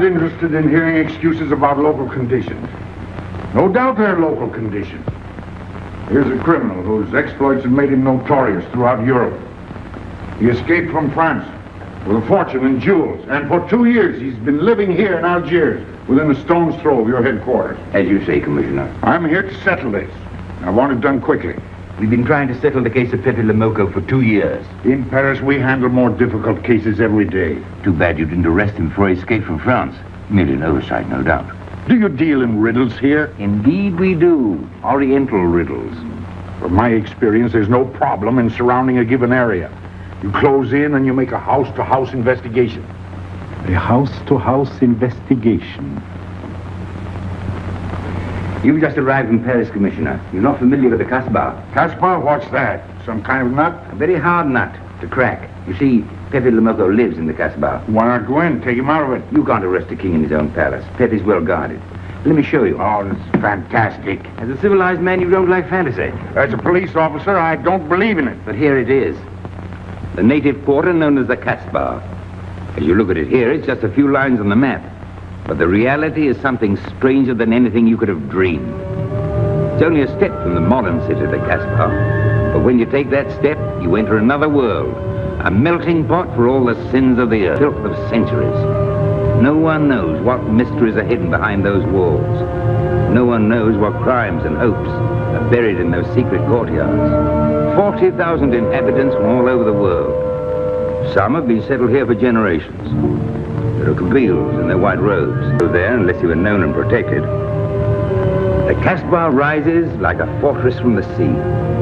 not interested in hearing excuses about local conditions. No doubt they're local conditions. Here's a criminal whose exploits have made him notorious throughout Europe. He escaped from France with a fortune in jewels, and for 2 years he's been living here in Algiers, within a stone's throw of your headquarters. As you say, Commissioner. I'm here to settle this. I want it done quickly. We've been trying to settle the case of Pépé le Moko for 2 years. In Paris, we handle more difficult cases every day. Too bad you didn't arrest him before he escaped from France. Merely an oversight, no doubt. Do you deal in riddles here? Indeed we do. Oriental riddles. From my experience, there's no problem in surrounding a given area. You close in and you make a house-to-house investigation. A house-to-house investigation. You've just arrived in Paris, Commissioner. You're not familiar with the Casbah. Casbah? What's that? Some kind of nut? A very hard nut to crack. You see, Pépé le Moko lives in the Casbah. Why not go in? Take him out of it. You can't arrest a king in his own palace. Pépé's well guarded. Let me show you. Oh, that's fantastic. As a civilized man, you don't like fantasy. As a police officer, I don't believe in it. But here it is. The native quarter known as the Casbah. As you look at it here, it's just a few lines on the map. But the reality is something stranger than anything you could have dreamed. It's only a step from the modern city, the Casbah. But when you take that step, you enter another world. A melting pot for all the sins of the earth, filth of centuries. No one knows what mysteries are hidden behind those walls. No one knows what crimes and hopes are buried in those secret courtyards. 40,000 inhabitants from all over the world. Some have been settled here for generations. There are Kabyles in their white robes. Go there unless you are known and protected. The Casbah rises like a fortress from the sea.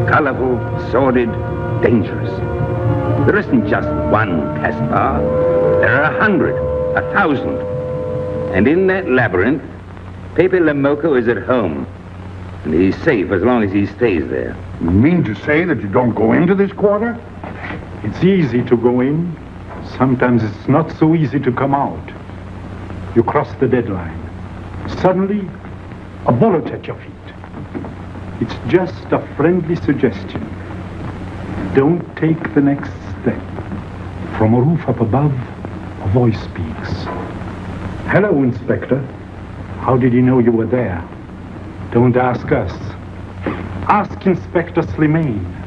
Colorful, sordid, dangerous. There isn't just one Casbah. There are 100, 1,000. And in that labyrinth, Pépé le Moko is at home. And he's safe as long as he stays there. You mean to say that you don't go into this quarter? It's easy to go in. Sometimes it's not so easy to come out. You cross the deadline. Suddenly, a bullet at your feet. It's just a friendly suggestion. Don't take the next step. From a roof up above, a voice speaks. Hello, Inspector. How did you know you were there? Don't ask us. Ask Inspector Slimane.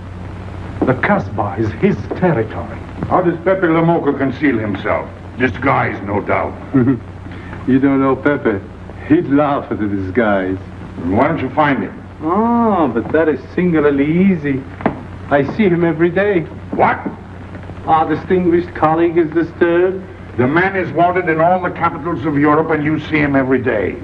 The Casbah is his territory. How does Pépé le Moko conceal himself? Disguise, no doubt. You don't know Pépé. He'd laugh at the disguise. Then why don't you find him? Oh, but that is singularly easy. I see him every day. What? Our distinguished colleague is disturbed. The man is wanted in all the capitals of Europe, and you see him every day.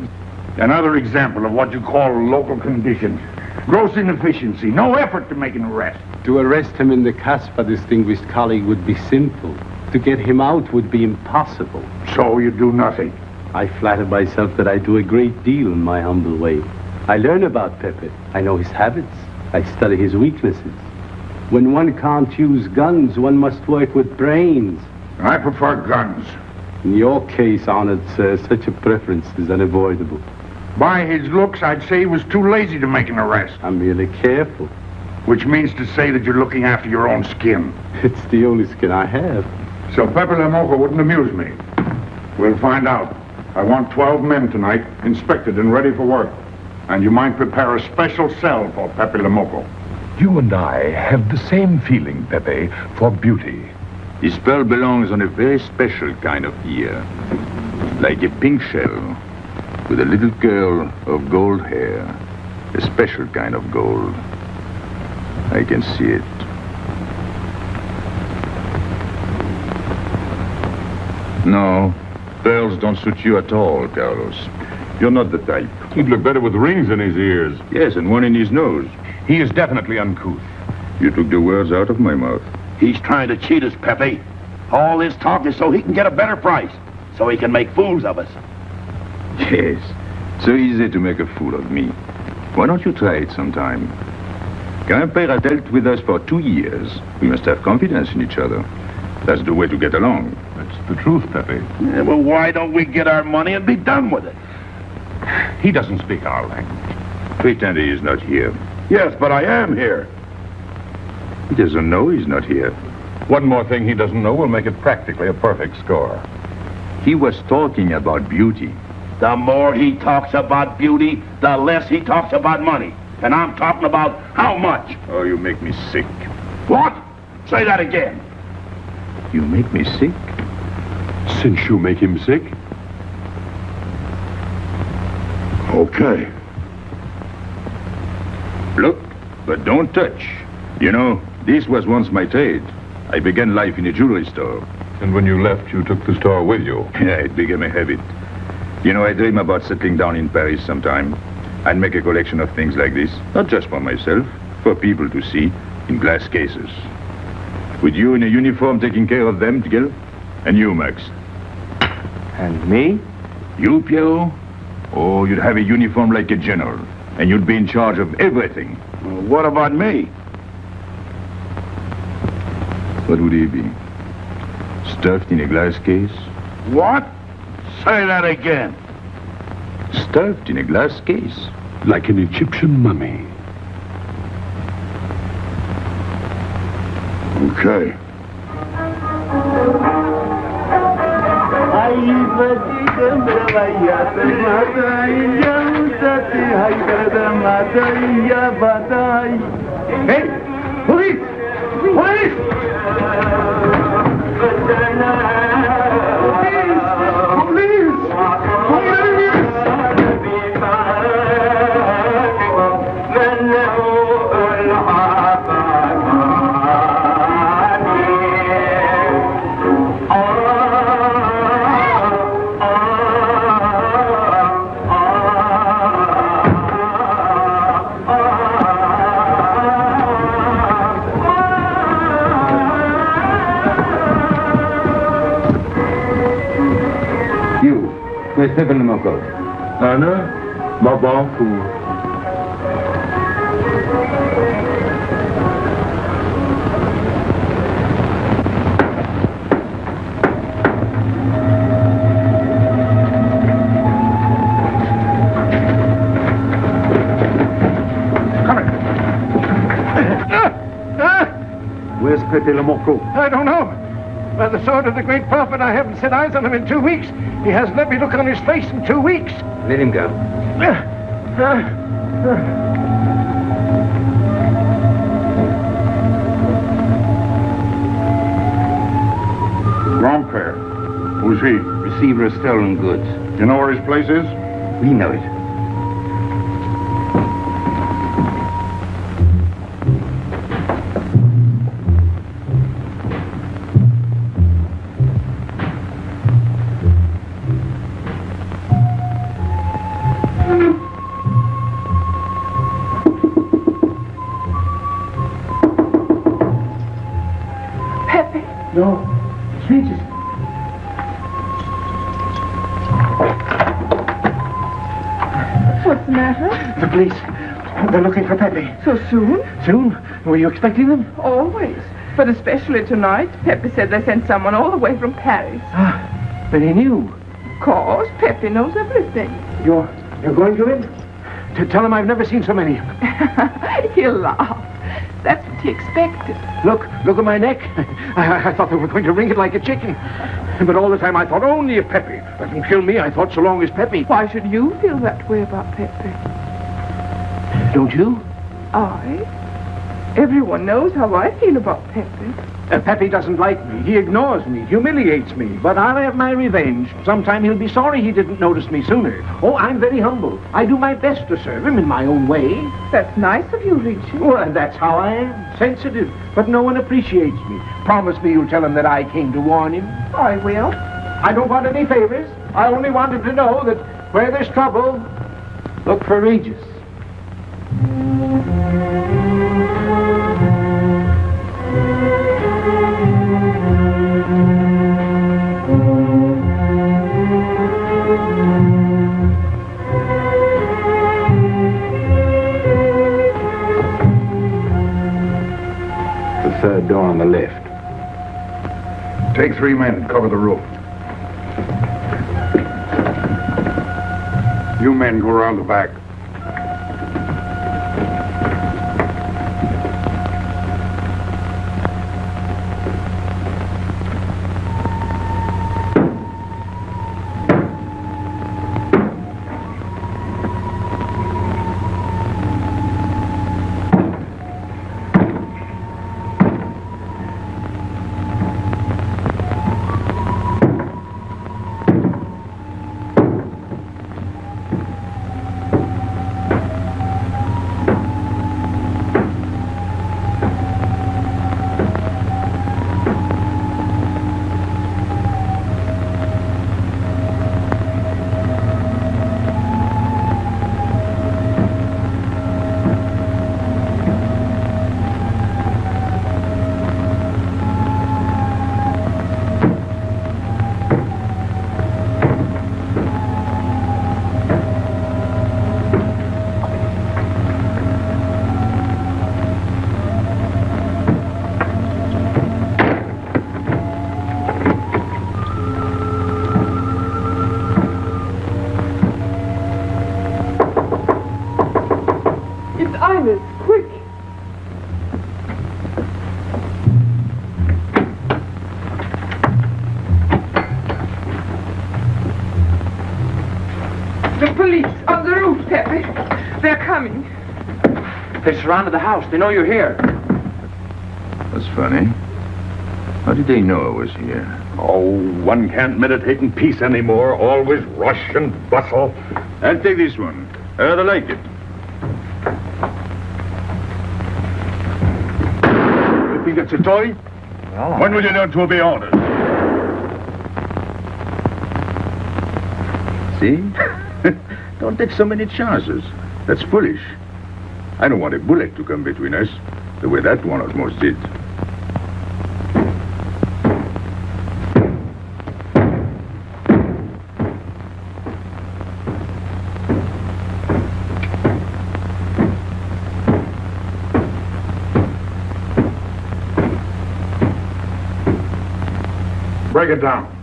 Another example of what you call local conditions. Gross inefficiency, no effort to make an arrest. To arrest him in the Casbah, distinguished colleague, would be simple. To get him out would be impossible. So you do nothing. I flatter myself that I do a great deal in my humble way. I learn about Pépé. I know his habits. I study his weaknesses. When one can't use guns, one must work with brains. I prefer guns. In your case, honored sir, such a preference is unavoidable. By his looks, I'd say he was too lazy to make an arrest. I'm merely careful. Which means to say that you're looking after your own skin. It's the only skin I have. So Pépé le Moko wouldn't amuse me. We'll find out. I want 12 men tonight, inspected and ready for work. And you might prepare a special cell for Pépé le Moko. You and I have the same feeling, Pépé, for beauty. This pearl belongs on a very special kind of ear. Like a pink shell, with a little curl of gold hair. A special kind of gold. I can see it. No, pearls don't suit you at all, Carlos. You're not the type. He'd look better with rings in his ears. Yes, and one in his nose. He is definitely uncouth. You took the words out of my mouth. He's trying to cheat us, Pépé. All this talk is so he can get a better price, so he can make fools of us. Yes, so easy to make a fool of me. Why don't you try it sometime? Grandpère has dealt with us for 2 years. We must have confidence in each other. That's the way to get along. That's the truth, Pépé. Yeah, well, why don't we get our money and be done with it? He doesn't speak our language. Pretend he is not here. Yes, but I am here. He doesn't know he's not here. One more thing he doesn't know will make it practically a perfect score. He was talking about beauty. The more he talks about beauty, the less he talks about money. And I'm talking about how much. Oh, you make me sick. What? Say that again. You make me sick? Since you make him sick? Okay. Look, but don't touch. You know, this was once my trade. I began life in a jewelry store. And when you left, you took the store with you. Yeah, it became a habit. You know, I dream about settling down in Paris sometime. I'd make a collection of things like this, not just for myself, for people to see, in glass cases. With you in a uniform taking care of them, Gil? And you, Max? And me? You, Pierrot? Oh, you'd have a uniform like a general, and you'd be in charge of everything. Well, what about me? What would he be? Stuffed in a glass case? What? Say that again. Stuffed in a glass case? Like an Egyptian mummy. Okay. Hey! Police! Police! Where's Pépé le Moko? Anna, Babankou. Where's Pépé le Moko? I don't know. By the sword of the great prophet, I haven't set eyes on him in 2 weeks. He hasn't let me look on his face in 2 weeks. Let him go. Wrong pair. Who's he? Receiver of stolen goods. You know where his place is? We know it. No, Regis. What's the matter? The police. They're looking for Pepe. So soon? Soon? Were you expecting them? Always. But especially tonight. Pepe said they sent someone all the way from Paris. Ah, but he knew. Of course, Pepe knows everything. You're going to him? To tell him I've never seen so many. He'll laugh. That's what he expected. Look at my neck. I thought they were going to wring it like a chicken. But all the time I thought only of Pepe. Doesn't kill me, I thought, so long as Pepe. Why should you feel that way about Pepe? Don't you? I? Everyone knows how I feel about Pepe. Pepe doesn't like me. He ignores me, humiliates me. But I'll have my revenge. Sometime he'll be sorry he didn't notice me sooner. Oh, I'm very humble. I do my best to serve him in my own way. That's nice of you, Richard. Well, and that's how I am. Sensitive. But no one appreciates me. Promise me you'll tell him that I came to warn him. I will. I don't want any favors. I only want him to know that where there's trouble, look for Regis. The third door on the left. Take 3 men and cover the roof. You men go around the back. They surrounded the house. They know you're here. That's funny. How did they know I was here? Oh, one can't meditate in peace anymore. Always rush and bustle. I'll take this one. I rather like it. You think it's a toy? Well, When will you learn to obey orders? See? Don't take so many chances. That's foolish. I don't want a bullet to come between us, the way that one almost did. Break it down.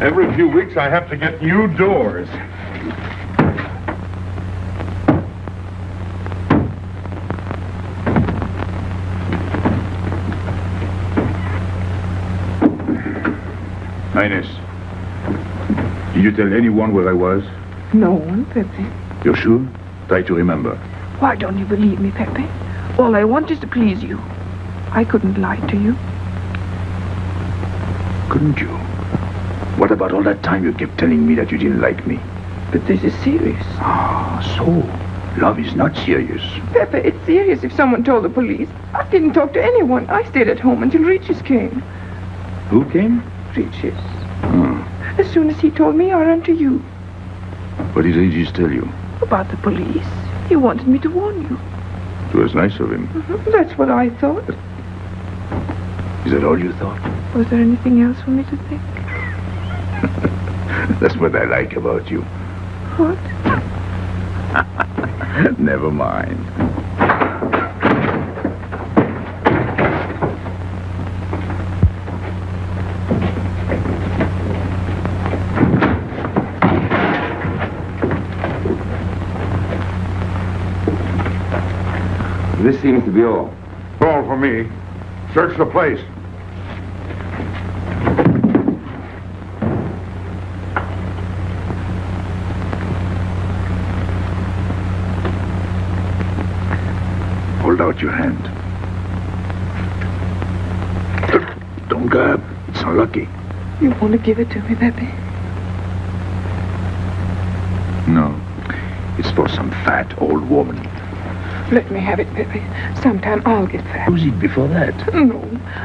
Every few weeks I have to get new doors. Highness, did you tell anyone where I was? No one, Pepe. You're sure? Try to remember. Why don't you believe me, Pepe? All I want is to please you. I couldn't lie to you. Couldn't you? What about all that time you kept telling me that you didn't like me? But this is serious. Ah, so love is not serious. Pepe, it's serious if someone told the police. I didn't talk to anyone. I stayed at home until Regis came. Who came? Regis. Hmm. As soon as he told me, I ran to you. What did Regis tell you? About the police. He wanted me to warn you. It was nice of him. That's what I thought. Is that all you thought? Was there anything else for me to think? That's what I like about you. What? Never mind. This seems to be all. All for me. Search the place. Hold out your hand. Don't grab. It's unlucky. You want to give it to me, Pepe? No. It's for some fat old woman. Let me have it, Pepe. Sometime I'll get fat. Use it before that. No,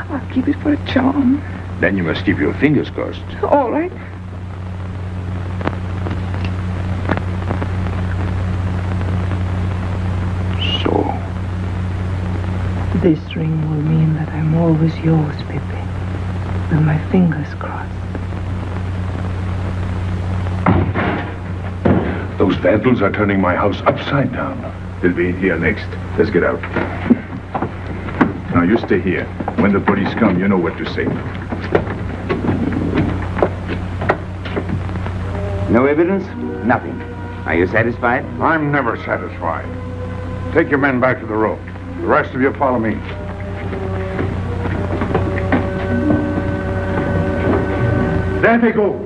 I'll keep it for a charm. Then you must keep your fingers crossed. All right. So, This ring will mean that I'm always yours, Pepe. With my fingers crossed. those vandals are turning my house upside down. They'll be in here next. Let's get out. Now, you stay here. When the police come, you know what to say. No evidence? Nothing. Are you satisfied? I'm never satisfied. Take your men back to the road. The rest of you follow me. There they go.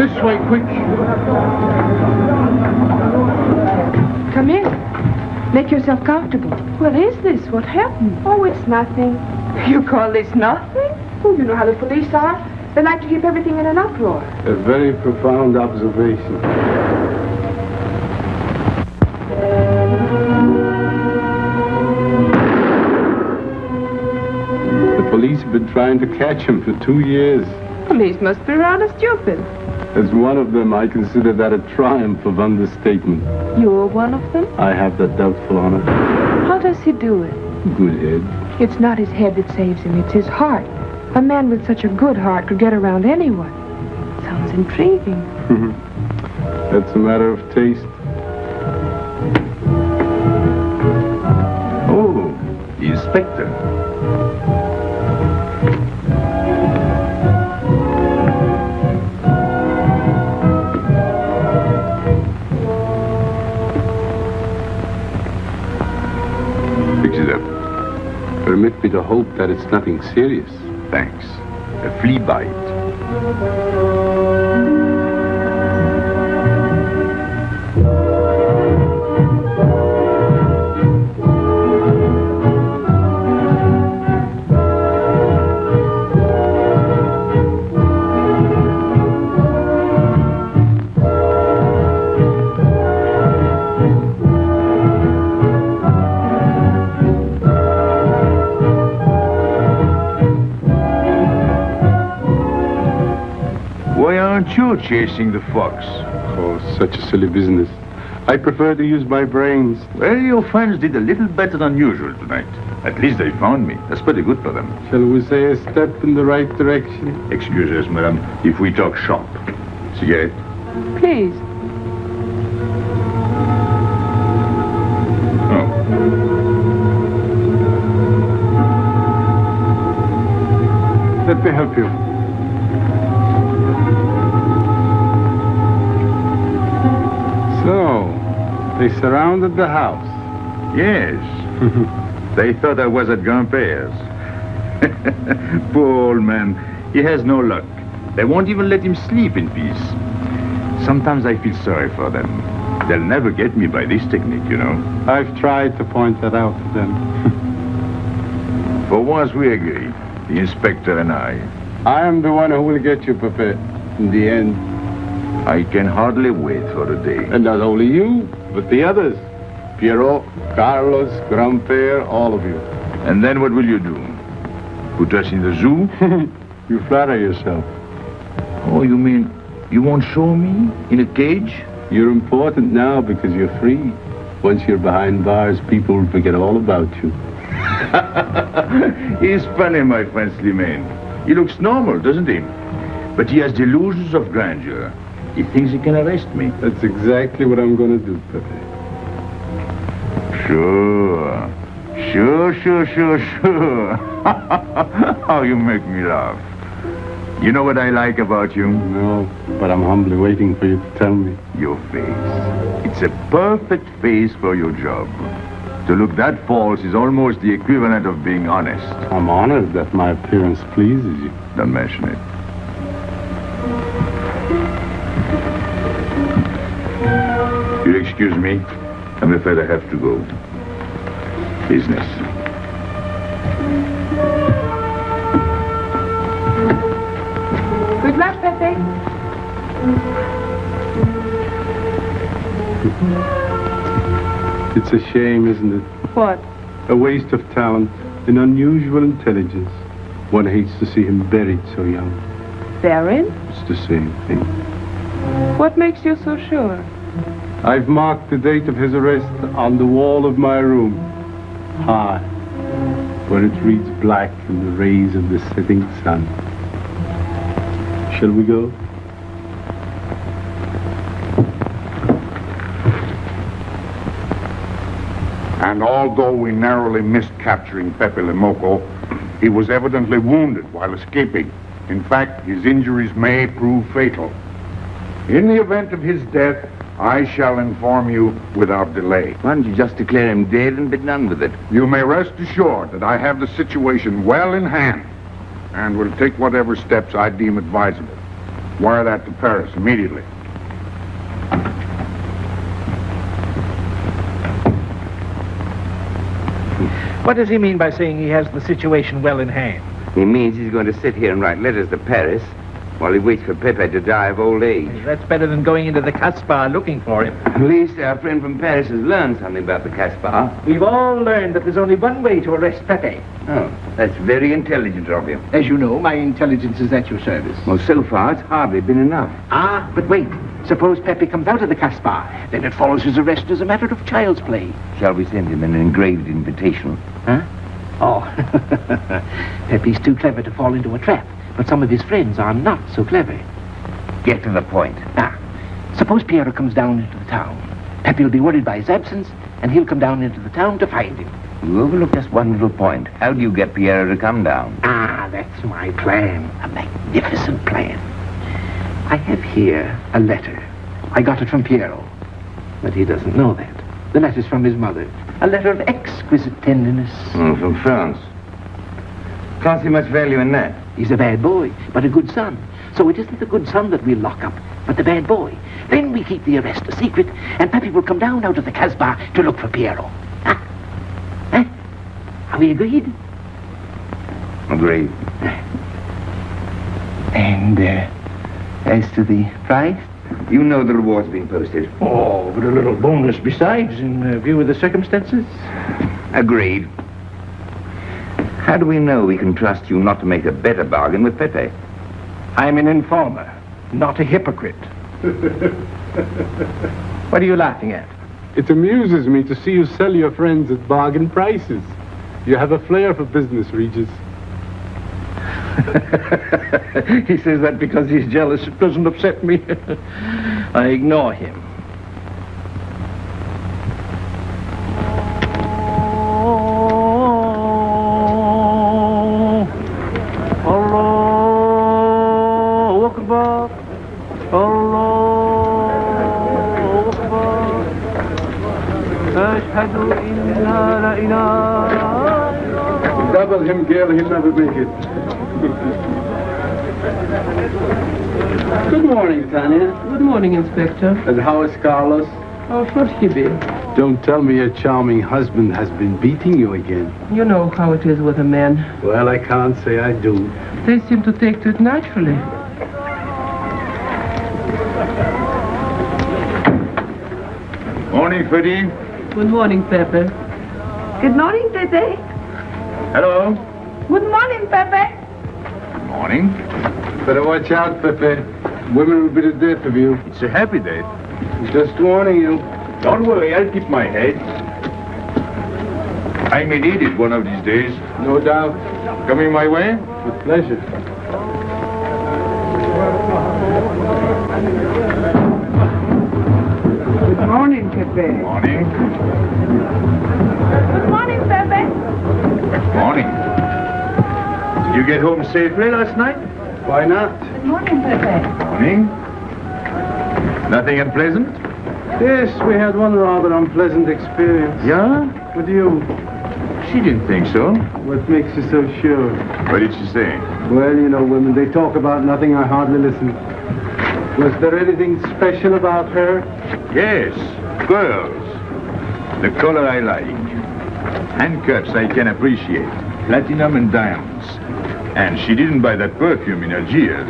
This way, quick. Come in. Make yourself comfortable. What is this? What happened? Oh, it's nothing. You call this nothing? Oh, you know how the police are. They like to keep everything in an uproar. A very profound observation. The police have been trying to catch him for 2 years. Police must be rather stupid. As one of them, I consider that a triumph of understatement. You're one of them? I have that doubtful honor. How does he do it? Good head. It's not his head that saves him, it's his heart. A man with such a good heart could get around anyone. Sounds intriguing. That's a matter of taste. Oh, the inspector. Fix it up. Permit me to hope that it's nothing serious. Thanks. A flea bite. Why aren't you chasing the fox? Oh, such a silly business. I prefer to use my brains. Well, your friends did a little better than usual tonight. At least they found me. That's pretty good for them. Shall we say a step in the right direction? Excuse us, madam, if we talk shop. Cigarette? Please. Oh. Let me help you. So, they surrounded the house. Yes. They thought I was at Grandpère's. Poor old man. He has no luck. They won't even let him sleep in peace. Sometimes I feel sorry for them. They'll never get me by this technique, you know. I've tried to point that out to them. For once we agree, the inspector and I. I am the one who will get you, Pépé, in the end. I can hardly wait for the day. And not only you, but the others. Pierrot, Carlos, Grandpère, all of you. And then what will you do? Put us in the zoo? You flatter yourself. Oh, you mean you won't show me in a cage? You're important now because you're free. Once you're behind bars, people will forget all about you. He's funny, my friend Slimane. He looks normal, doesn't he? But he has delusions of grandeur. He thinks he can arrest me. That's exactly what I'm going to do, Pépé. Sure. Sure. How you make me laugh. You know what I like about you? No, but I'm humbly waiting for you to tell me. Your face. It's a perfect face for your job. To look that false is almost the equivalent of being honest. I'm honored that my appearance pleases you. Don't mention it. You'll excuse me. I'm afraid I have to go. Business. Good luck, Pépé. It's a shame, isn't it? What? A waste of talent, an unusual intelligence. One hates to see him buried so young. Buried? It's the same thing. What makes you so sure? I've marked the date of his arrest on the wall of my room. High, where it reads black in the rays of the setting sun. Shall we go? And although we narrowly missed capturing Pépé le Moko, he was evidently wounded while escaping. In fact, his injuries may prove fatal. In the event of his death, I shall inform you without delay. Why don't you just declare him dead and be done with it? You may rest assured that I have the situation well in hand and will take whatever steps I deem advisable. Wire that to Paris immediately. What does he mean by saying he has the situation well in hand? He means he's going to sit here and write letters to Paris while he waits for Pépé to die of old age. That's better than going into the Casbah looking for him. At least our friend from Paris has learned something about the Casbah. We've all learned that there's only one way to arrest Pépé. Oh, that's very intelligent of you. As you know, my intelligence is at your service. Well, so far, it's hardly been enough. Ah, but wait. Suppose Pépé comes out of the Casbah. Then it follows his arrest as a matter of child's play. Shall we send him an engraved invitation? Huh? Oh, Pépé's too clever to fall into a trap, but some of his friends are not so clever. Get to the point. Now, suppose Piero comes down into the town. Pépé will be worried by his absence, and he'll come down into the town to find him. You overlook just one little point. How do you get Piero to come down? Ah, that's my plan. A magnificent plan. I have here a letter. I got it from Piero, but he doesn't know that. The letter's from his mother. A letter of exquisite tenderness. From France. Can't see much value in that. He's a bad boy, but a good son. So it isn't the good son that we'll lock up, but the bad boy. Then we keep the arrest a secret, and Pépé will come down out of the Casbah to look for Piero. Huh? Huh? Are we agreed? Agreed. And, as to the prize? You know the reward's been posted. Oh, but a little bonus besides, in view of the circumstances. Agreed. How do we know we can trust you not to make a better bargain with Pépé? I'm an informer, not a hypocrite. What are you laughing at? It amuses me to see you sell your friends at bargain prices. You have a flair for business, Regis. He says that because he's jealous. It doesn't upset me. I ignore him. Allahu Akbar. Allahu Akbar. Ashhadu inna la ilaha. Double him, Gail, he'll never make it. Good morning, Tanya. Good morning, Inspector. And how is Carlos? How should he be? Don't tell me your charming husband has been beating you again. You know how it is with a man. Well, I can't say I do. They seem to take to it naturally. Morning, Freddy. Good morning, Pépé. Good morning, Pépé. Hello. Good morning, Pépé. Morning. Better watch out, Pepe. Women will be the death of you. It's a happy day. Just warning you. Don't worry, I'll keep my head. I may need it one of these days. No doubt. Coming my way? With pleasure. Good morning, Pépé. Morning. Good morning, Pépé. Morning. Did you get home safely last night? Why not? Good morning, Pépé. Morning. Nothing unpleasant? Yes, we had one rather unpleasant experience. Yeah? With you. She didn't think so. What makes you so sure? What did she say? Well, you know, women, they talk about nothing. I hardly listen. Was there anything special about her? Yes, pearls. The color I like. Handcuffs I can appreciate. Platinum and diamonds. And she didn't buy that perfume in Algiers.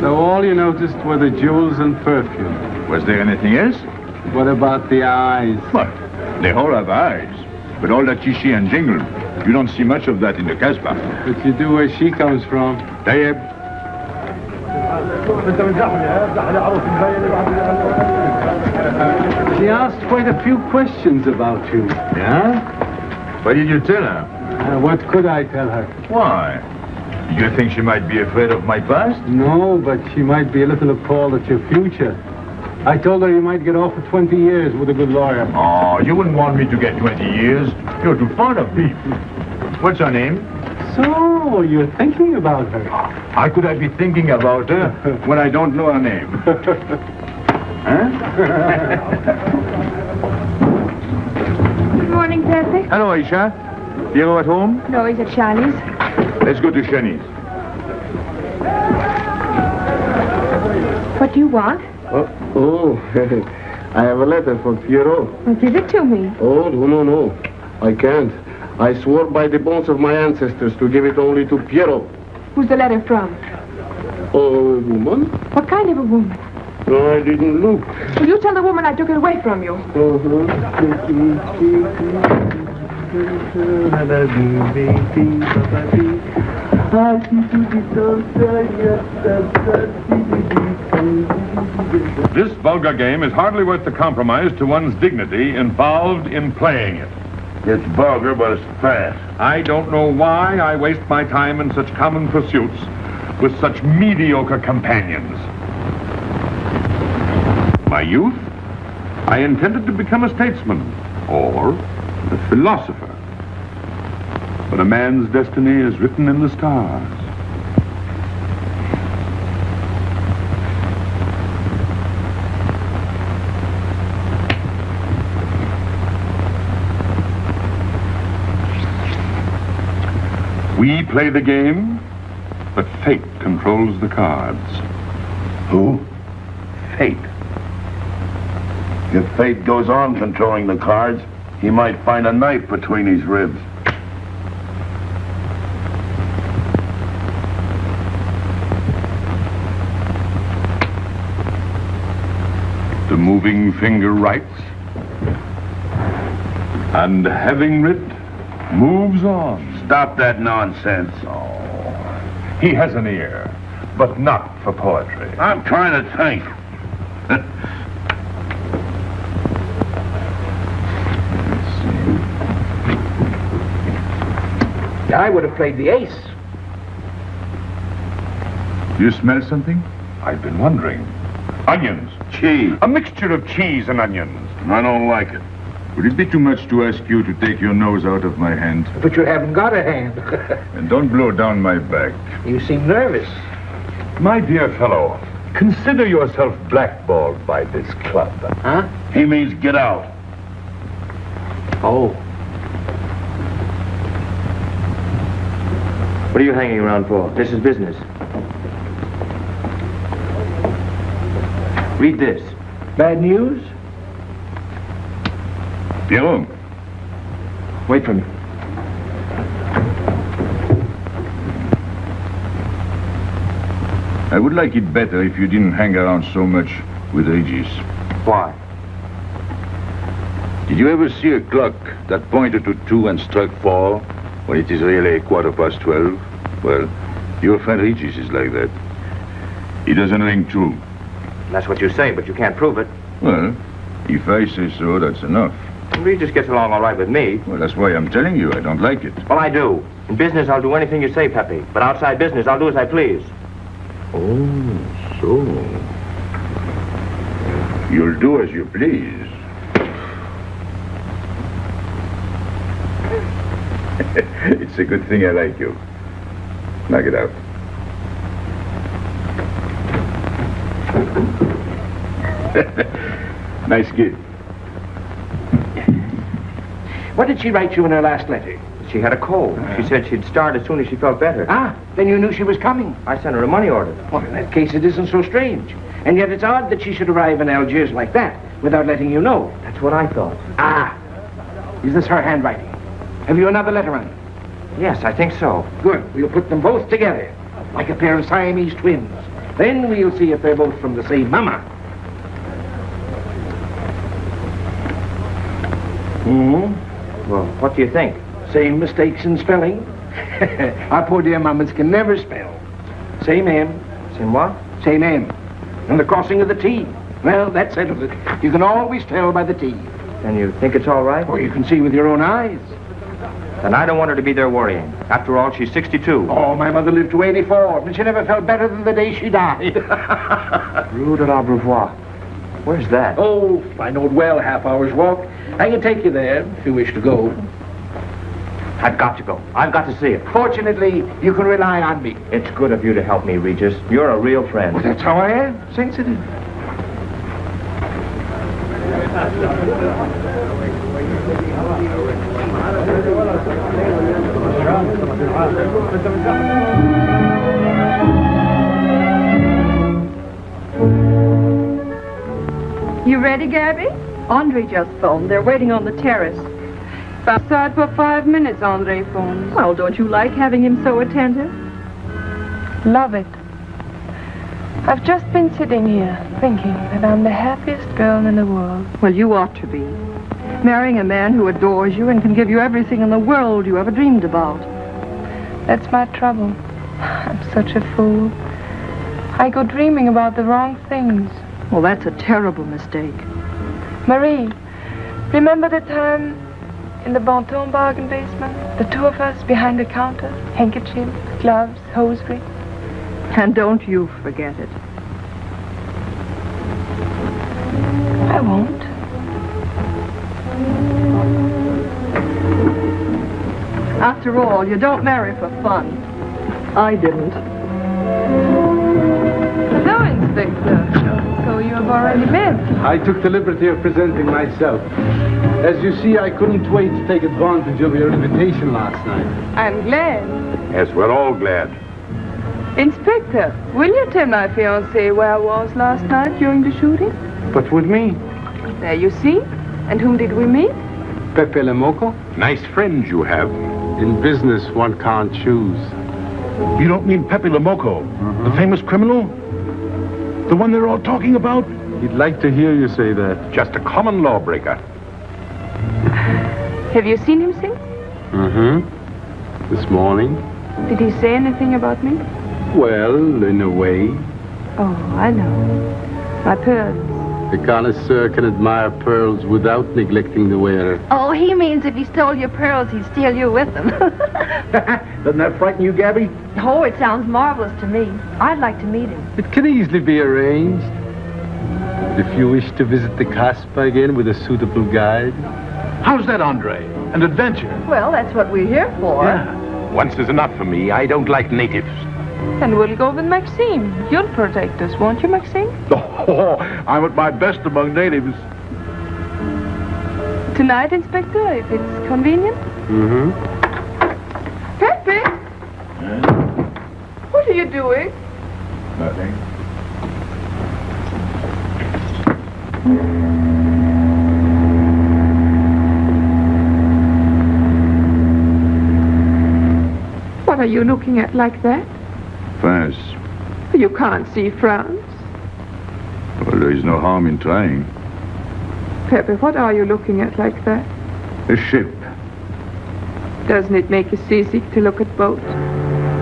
So all you noticed were the jewels and perfume. Was there anything else? What about the eyes? What? They all have eyes. But all that chichi and jingle, you don't see much of that in the Casbah. But you do where she comes from. Tayyib. She asked quite a few questions about you. Yeah? What did you tell her? What could I tell her? Why? Did you think she might be afraid of my past? No, but she might be a little appalled at your future. I told her you might get off for 20 years with a good lawyer. Oh, you wouldn't want me to get 20 years. You're too fond of me. What's her name? So, you're thinking about her. How could I be thinking about her when I don't know her name? Huh? Good morning, Pépé. Hello, Aisha. Piero at home? No, he's at Charlie's. Let's go to Shani's. What do you want? I have a letter for Pierrot. Well, give it to me. Oh, no. I can't. I swore by the bones of my ancestors to give it only to Pierrot. Who's the letter from? Oh, a woman? What kind of a woman? No, I didn't look. Will you tell the woman I took it away from you? This vulgar game is hardly worth the compromise to one's dignity involved in playing it. It's vulgar, but it's fast. I don't know why I waste my time in such common pursuits with such mediocre companions. My youth, I intended to become a statesman or a philosopher. But a man's destiny is written in the stars. We play the game, but fate controls the cards. Who? Fate. If fate goes on controlling the cards, he might find a knife between his ribs. The moving finger writes, and having writ, moves on. Stop that nonsense. Oh, he has an ear, but not for poetry. I'm trying to think. I would have played the ace. You smell something? I've been wondering. Onions. Cheese. A mixture of cheese and onions. I don't like it. Would it be too much to ask you to take your nose out of my hand? But you haven't got a hand. And don't blow down my back. You seem nervous. My dear fellow, consider yourself blackballed by this club. Huh? He means get out. Oh. What are you hanging around for? This is business. Read this. Bad news? Pierrot. Wait for me. I would like it better if you didn't hang around so much with Regis. Why? Did you ever see a clock that pointed to 2 and struck 4 when it is really 12:15? Well, your friend Regis is like that. He doesn't ring true. That's what you say, but you can't prove it. Well, if I say so, that's enough. Regis gets along all right with me. Well, that's why I'm telling you I don't like it. Well, I do. In business, I'll do anything you say, Pépé. But outside business, I'll do as I please. Oh, so. You'll do as you please. It's a good thing I like you. Knock it out. Nice kid. What did she write you in her last letter? She had a cold. She said she'd start as soon as she felt better. Ah, then you knew she was coming. I sent her a money order. Well, in that case, it isn't so strange. And yet it's odd that she should arrive in Algiers like that, without letting you know. That's what I thought. Ah, is this her handwriting? Have you another letter on it? Yes, I think so. Good. We'll put them both together, like a pair of Siamese twins. Then we'll see if they're both from the same mama. Well, what do you think? Same mistakes in spelling. Our poor dear mamas can never spell. Same M. Same what? Same M. And the crossing of the T. Well, that settles it. You can always tell by the T. Then you think it's all right? Or you can see with your own eyes. Then I don't want her to be there worrying. After all, she's 62. Oh, my mother lived to 84, and she never felt better than the day she died. Rue de l'Abreuvoir. Where's that? Oh, I know it well, half hour's walk. I can take you there if you wish to go. I've got to go. I've got to see it. Fortunately, you can rely on me. It's good of you to help me, Regis. You're a real friend. Well, that's how I am. Sensitive. You ready, Gaby? Andre just phoned. They're waiting on the terrace. Outside for 5 minutes, Andre phones. Well, don't you like having him so attentive? Love it. I've just been sitting here thinking that I'm the happiest girl in the world. Well, you ought to be. Marrying a man who adores you and can give you everything in the world you ever dreamed about. That's my trouble. I'm such a fool. I go dreaming about the wrong things. Well, that's a terrible mistake. Marie, remember the time in the Bonton bargain basement? The two of us behind the counter, handkerchiefs, gloves, hosiery. And don't you forget it. I won't. After all, you don't marry for fun. I didn't. Hello, Inspector. So you have already met? I took the liberty of presenting myself. As you see, I couldn't wait to take advantage of your invitation last night. I'm glad. Yes, we're all glad. Inspector, will you tell my fiancé where I was last night during the shooting? But with me? There you see. And whom did we meet? Pépé le Moko? Nice friends you have. In business, one can't choose. You don't mean Pépé le Moko, the famous criminal? The one they're all talking about? He'd like to hear you say that. Just a common lawbreaker. Have you seen him since? Mm-hmm. This morning. Did he say anything about me? Well, in a way. Oh, I know. My pearls. The connoisseur can admire pearls without neglecting the wearer. Oh, he means if he stole your pearls, he'd steal you with them. Doesn't that frighten you, Gaby? Oh, it sounds marvelous to me. I'd like to meet him. It can easily be arranged. If you wish to visit the Casbah again with a suitable guide. How's that, Andre? An adventure? Well, that's what we're here for. Yeah. Once is enough for me. I don't like natives. And we'll go with Maxime. You'll protect us, won't you, Maxime? Oh, I'm at my best among natives. Tonight, Inspector, if it's convenient? Mm-hmm. Pepe! What are you doing? Nothing. What are you looking at like that? France. You can't see France. Well, there is no harm in trying. Pepe, what are you looking at like that? A ship. Doesn't it make you seasick to look at boats?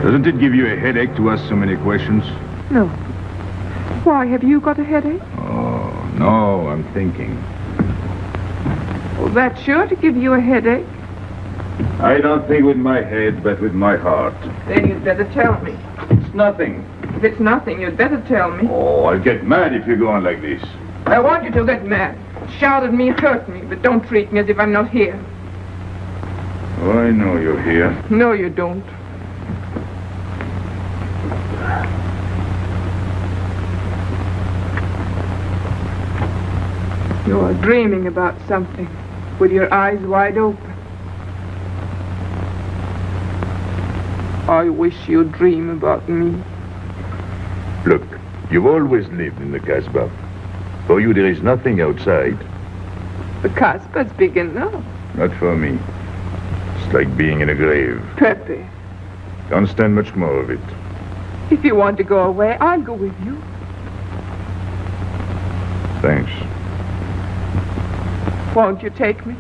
Doesn't it give you a headache to ask so many questions? No. Why, have you got a headache? Oh, no, I'm thinking. Well, that's sure to give you a headache. I don't think with my head, but with my heart. Then you'd better tell me. It's nothing. If it's nothing, you'd better tell me. Oh, I'll get mad if you go on like this. I want you to get mad. Shout at me, hurt me, but don't treat me as if I'm not here. Oh, I know you're here. No, you don't. You are dreaming about something with your eyes wide open. I wish you'd dream about me. Look, you've always lived in the Casbah. For you, there is nothing outside. The Casbah's big enough. Not for me. It's like being in a grave. Pepe, Can't stand much more of it. if you want to go away, I'll go with you. Thanks. Won't you take me?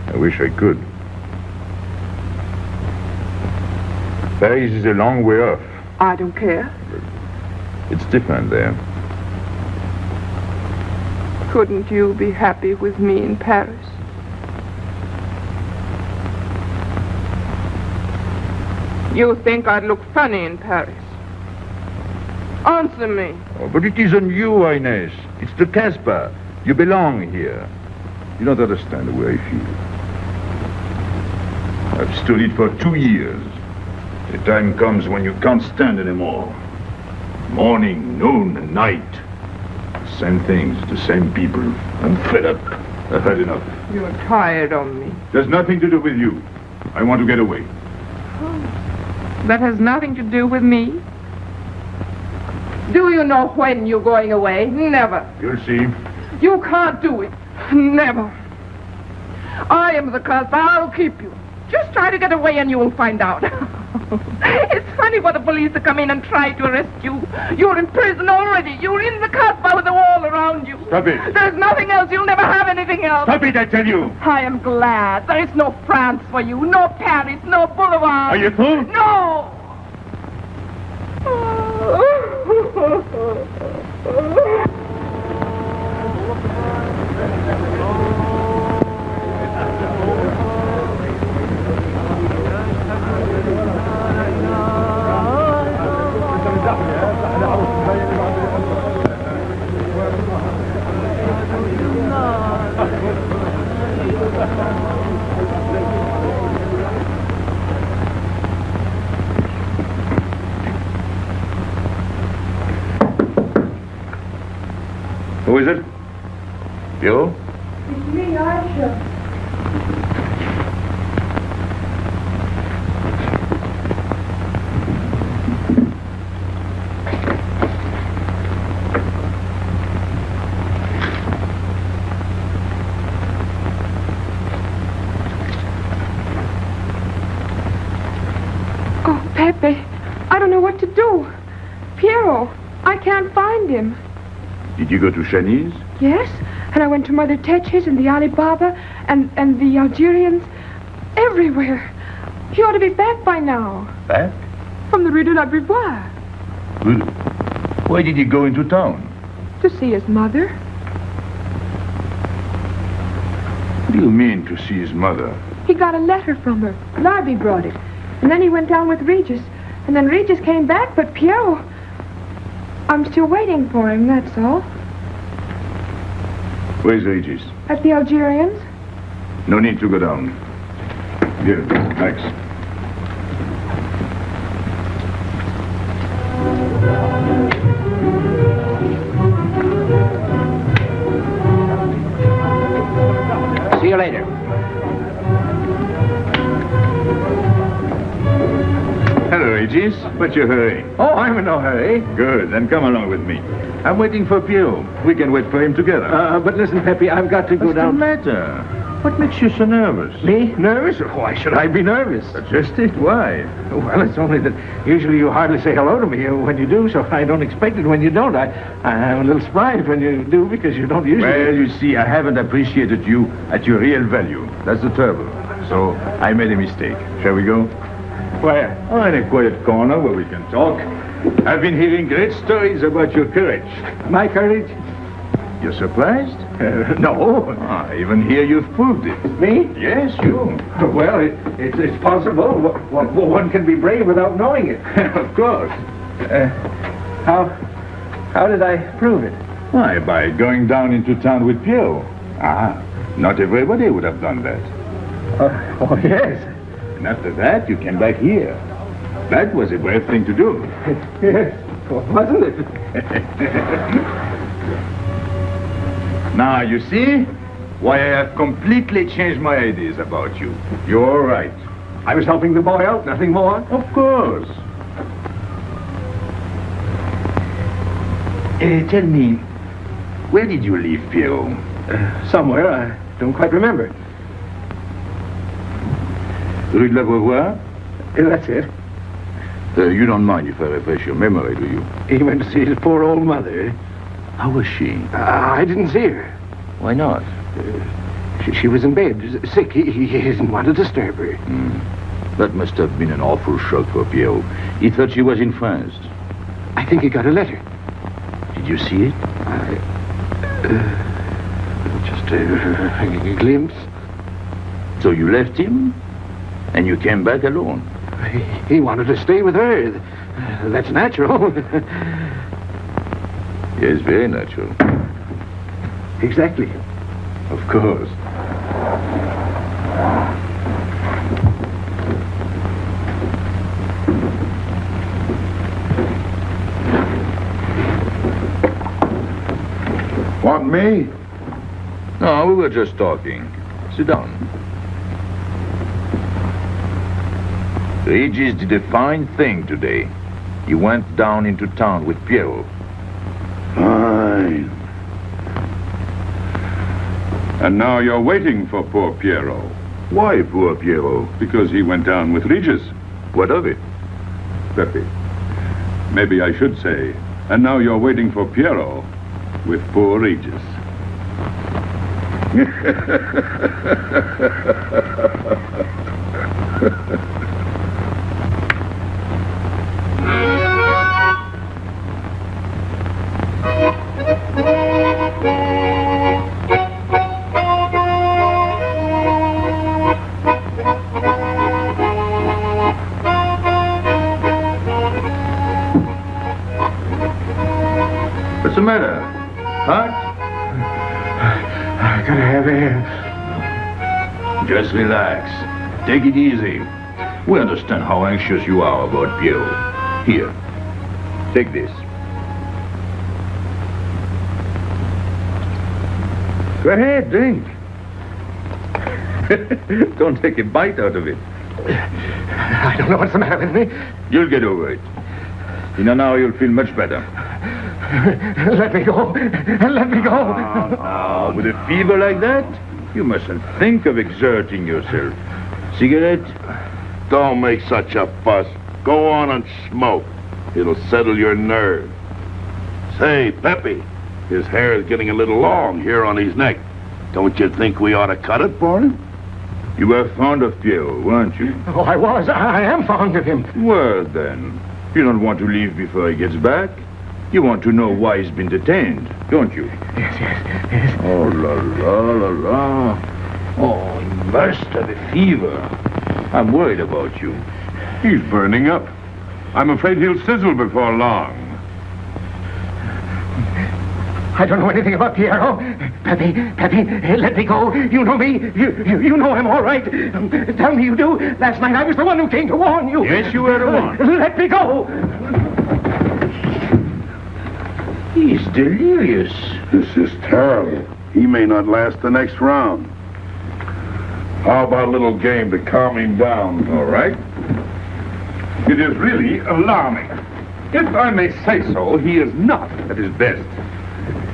I wish I could. Paris is a long way off. I don't care. It's different there. Couldn't you be happy with me in Paris? You think I'd look funny in Paris? Answer me. Oh, but it isn't you, Inez. It's the Casbah. You belong here. You don't understand the way I feel. I've stood it for 2 years. The time comes when you can't stand anymore. Morning, noon, and night. Same things, the same people. I'm fed up. I've had enough. You're tired of me. There's nothing to do with you. I want to get away. That has nothing to do with me. Do you know when you're going away? Never. You'll see. You can't do it. Never. I am the Casbah. I'll keep you. Just try to get away and you'll find out. It's funny for the police to come in and try to arrest you. You're in prison already. You're in the Casbah with a wall around you. Stop it. There's nothing else. You'll never have anything else. Stop it, I tell you. I am glad. There is no France for you. No Paris. No Boulevard. Are you through? No. Who is it? You? It's me, Aisha. Oh, Pepe, I don't know what to do. Piero, I can't find him. Did you go to Shani's? Yes, and I went to Mother Tetch's and the Alibaba and the Algerians. Everywhere. He ought to be back by now. Back? From the Rue de la Brivoire. Good. Why did he go into town? To see his mother. What do you mean, to see his mother? He got a letter from her. Larby brought it. And then he went down with Regis. And then Regis came back, but Piero... I'm still waiting for him, that's all. Where's Regis? At the Algerians? No need to go down. Here, thanks. See you later. Hello, Regis. What's your hurry? Oh, I'm in no hurry. Good, then come along with me. I'm waiting for Piero. We can wait for him together. But listen, Pepe, I've got to go down. What's the matter? What makes you so nervous? Me? Nervous? Why should I be nervous? Just it. Why? Well, it's only that usually you hardly say hello to me when you do, so I don't expect it when you don't. I'm a little surprised when you do because you don't usually... Well, you see, I haven't appreciated you at your real value. That's the trouble. So I made a mistake. Shall we go? Where? Oh, in a quiet corner where we can talk. I've been hearing great stories about your courage. My courage? You're surprised? No. Even here you've proved it. Me? Yes, you. Well, it's possible. One can be brave without knowing it. Of course. How did I prove it? Why, by going down into town with Piero. Not everybody would have done that. Oh, yes. And after that, you came back here. That was a brave thing to do. Yes, wasn't it? Now, you see why I have completely changed my ideas about you. You're all right. I was helping the boy out, nothing more. Of course. Tell me, where did you leave Piero? Somewhere, I don't quite remember. Rue de la Beauvoir? That's it. You don't mind if I refresh your memory, do you? He went to see his poor old mother. How was she? I didn't see her. Why not? She was in bed, sick. He didn't want to disturb her. That must have been an awful shock for Piero. He thought she was in France. I think he got a letter. Did you see it? Just a glimpse. So you left him, and you came back alone? He wanted to stay with her. That's natural. Yes, very natural. Exactly. Of course. Want me? No, we were just talking. Sit down. Regis did a fine thing today. He went down into town with Piero. Fine. And now you're waiting for poor Piero. Why, poor Piero? Because he went down with Regis. What of it? Pepe. Maybe I should say, and now you're waiting for Piero with poor Regis. What's the matter? Hot? I gotta have air. Just relax. Take it easy. We understand how anxious you are about Piero. Here, take this. Go ahead, drink. Don't take a bite out of it. I don't know what's the matter with me. You'll get over it. In an hour, you'll feel much better. Let me go. Let me go. Now, with a fever like that, you mustn't think of exerting yourself. Cigarette? Don't make such a fuss. Go on and smoke. It'll settle your nerves. Say, Pepe, his hair is getting a little long here on his neck. Don't you think we ought to cut it for him? You were fond of Piero, weren't you? Oh, I was. I am fond of him. Well, then, you don't want to leave before he gets back? You want to know why he's been detained, don't you? Yes. Oh, la, la, la, la. Oh, he must have a fever. I'm worried about you. He's burning up. I'm afraid he'll sizzle before long. I don't know anything about Piero. Pepe, let me go. You know me. You know him all right. Tell me you do. Last night I was the one who came to warn you. Yes, you were the one. Let me go. He's delirious. This is terrible. He may not last the next round. How about a little game to calm him down? All right. It is really alarming. If I may say so, he is not at his best.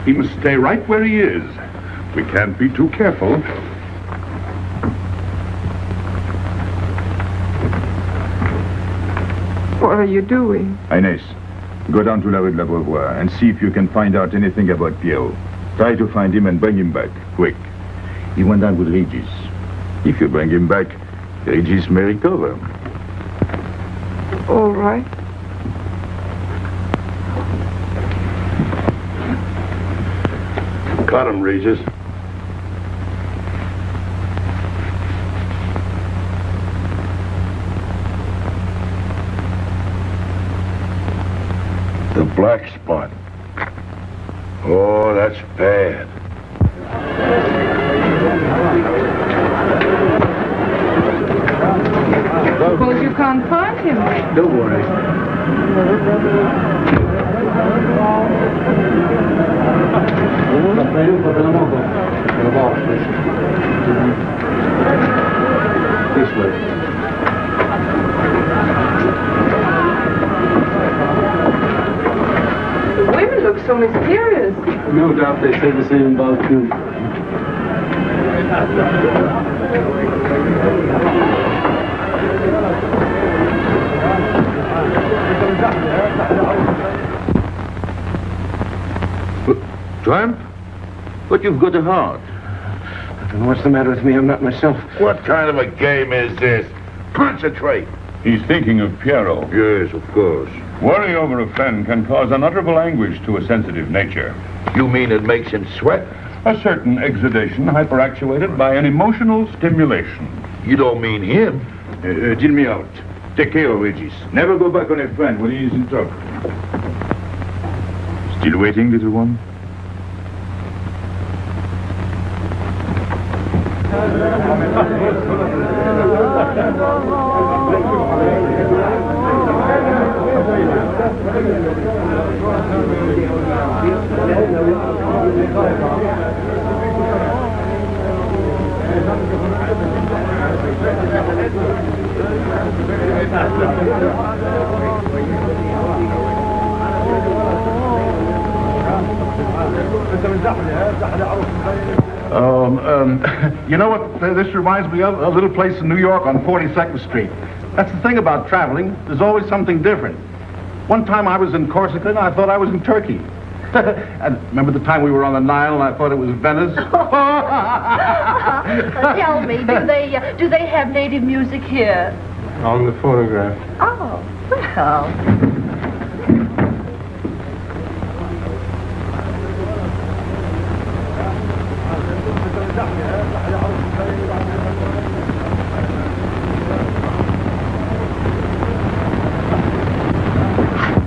He must stay right where he is. We can't be too careful. What are you doing? Inés, go down to La Rue de la Beauvoir and see if you can find out anything about Piero. Try to find him and bring him back, quick. He went down with Regis. If you bring him back, Regis may recover. All right. Cut him, Regis. The black spot. Oh, that's bad. Suppose you can't find him. Don't worry. This way. The women look so mysterious. No doubt they say the same about you. Tramp? But you've got a heart. I don't know what's the matter with me. I'm not myself. What kind of a game is this? Concentrate. He's thinking of Piero. Yes, of course. Worry over a friend can cause unutterable anguish to a sensitive nature. You mean it makes him sweat? A certain exudation hyperactuated by an emotional stimulation. You don't mean him? Deal me out. Take care of Regis. Never go back on a friend when he is in trouble. Still waiting, little one? You know what this reminds me of? A little place in New York on 42nd Street. That's the thing about traveling. There's always something different. One time I was in Corsica and I thought I was in Turkey. And remember the time we were on the Nile and I thought it was Venice? Tell me, do they have native music here? On the photograph. Oh, well.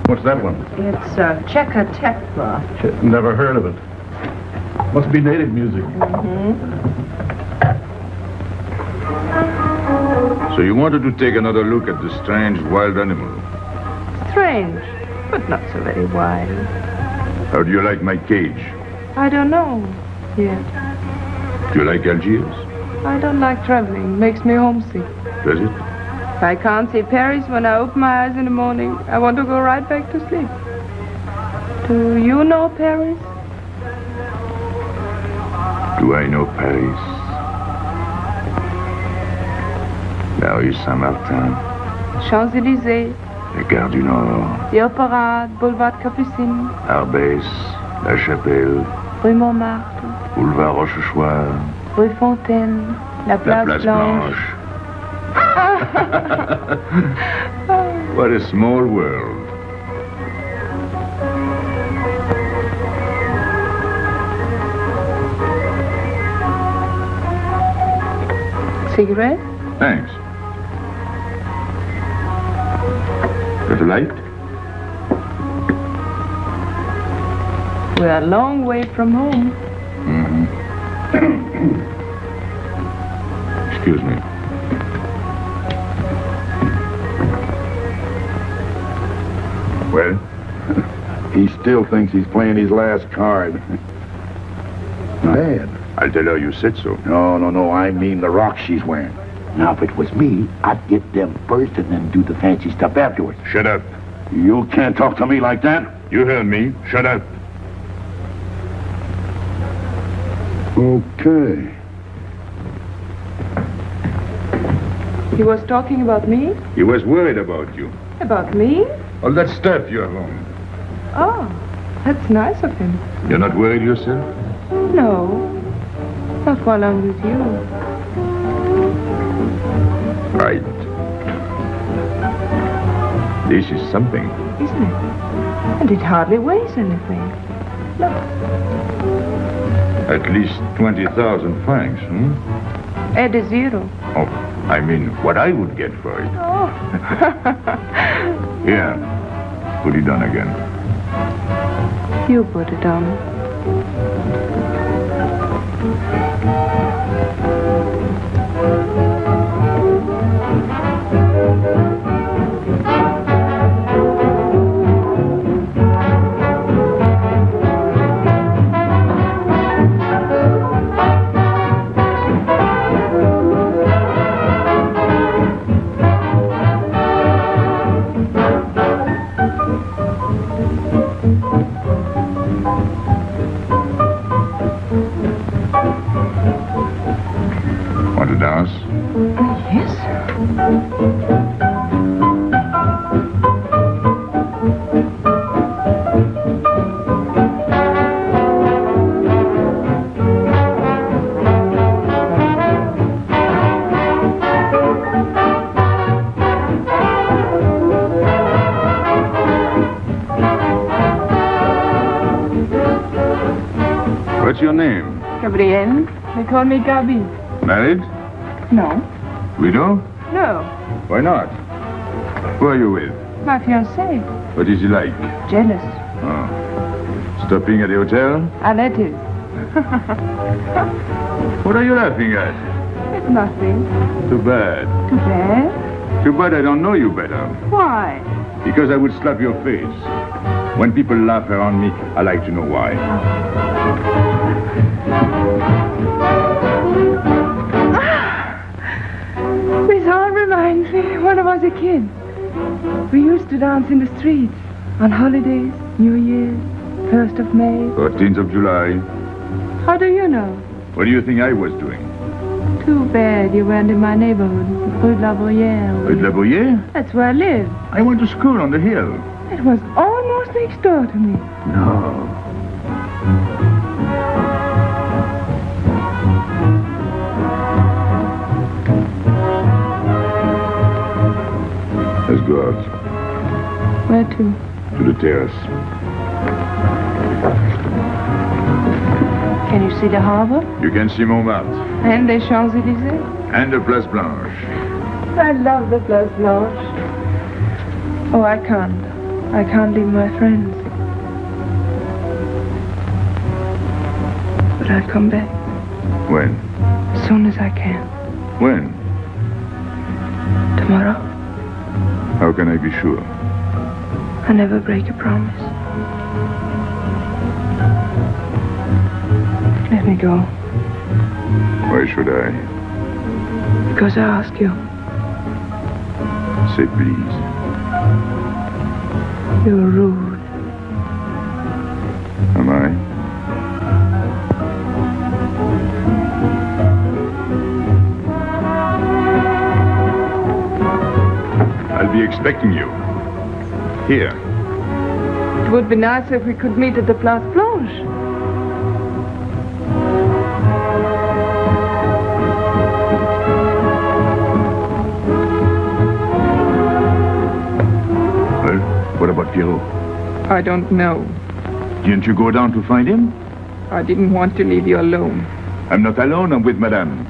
What's that one? It's Checker Tekla. Never heard of it. Must be native music. So you wanted to take another look at the strange wild animal. Strange, but not so very wild. How do you like my cage? I don't know yet. Do you like Algiers? I don't like traveling. Makes me homesick. Does it? If I can't see Paris when I open my eyes in the morning, I want to go right back to sleep. Do you know Paris? Do I know Paris? La rue Saint-Martin. Champs-Élysées, La Gare du Nord. the Opéra, Boulevard Capucine, Arbès. La Chapelle. rue Montmartre, Boulevard Rochechouart. rue Fontaine, la La Place Place Blanche. Blanche. What a small world. Cigarette? Thanks. Got a light? We're a long way from home. Excuse me. Well, he still thinks he's playing his last card. Bad. I'll tell her you said so. No, I mean the rock she's wearing. Now, if it was me, I'd get them first and then do the fancy stuff afterwards. Shut up. You can't talk to me like that. You heard me. Shut up. Okay. He was talking about me? He was worried about you. About me? All that stuff you have on. Oh, that's nice of him. You're not worried yourself? No, not while I'm with you. Right. This is something. Isn't it? And it hardly weighs anything. Look. At least 20,000 francs, Add a zero. Oh, I mean, what I would get for it. Oh. Here, put it on again. You put it on. Want to dance? Yes. What's your name? Gabrielle. They call me Gaby. Married? No. Widow? No. Why not? Who are you with? My fiancé. What is he like? Jealous. Oh. Stopping at the hotel? I let him. What are you laughing at? It's nothing. Too bad. Too bad. Too bad I don't know you better. Why? Because I would slap your face. When people laugh around me, I like to know why. This all reminds me when I was a kid. We used to dance in the streets on holidays, New Year's, 1st of May. 14th of July. How do you know? What do you think I was doing? Too bad you weren't in my neighborhood, Rue de la Bruyère. Rue de la Bruyère? That's where I live. I went to school on the hill. It was almost next door to me. No. Let's go out. Where to? To the terrace. Can you see the harbor? You can see Montmartre. And the Champs-Élysées? And the Place Blanche. I love the Place Blanche. Oh, I can't. I can't leave my friends. But I'll come back. When? As soon as I can. When? Tomorrow. How can I be sure? I never break a promise. Let me go. Why should I? Because I ask you. Say please. You're rude. Am I? I'll be expecting you. Here. It would be nice if we could meet at the Place Blanche. Well, what about Pierrot? I don't know. Didn't you go down to find him? I didn't want to leave you alone. I'm not alone, I'm with Madame.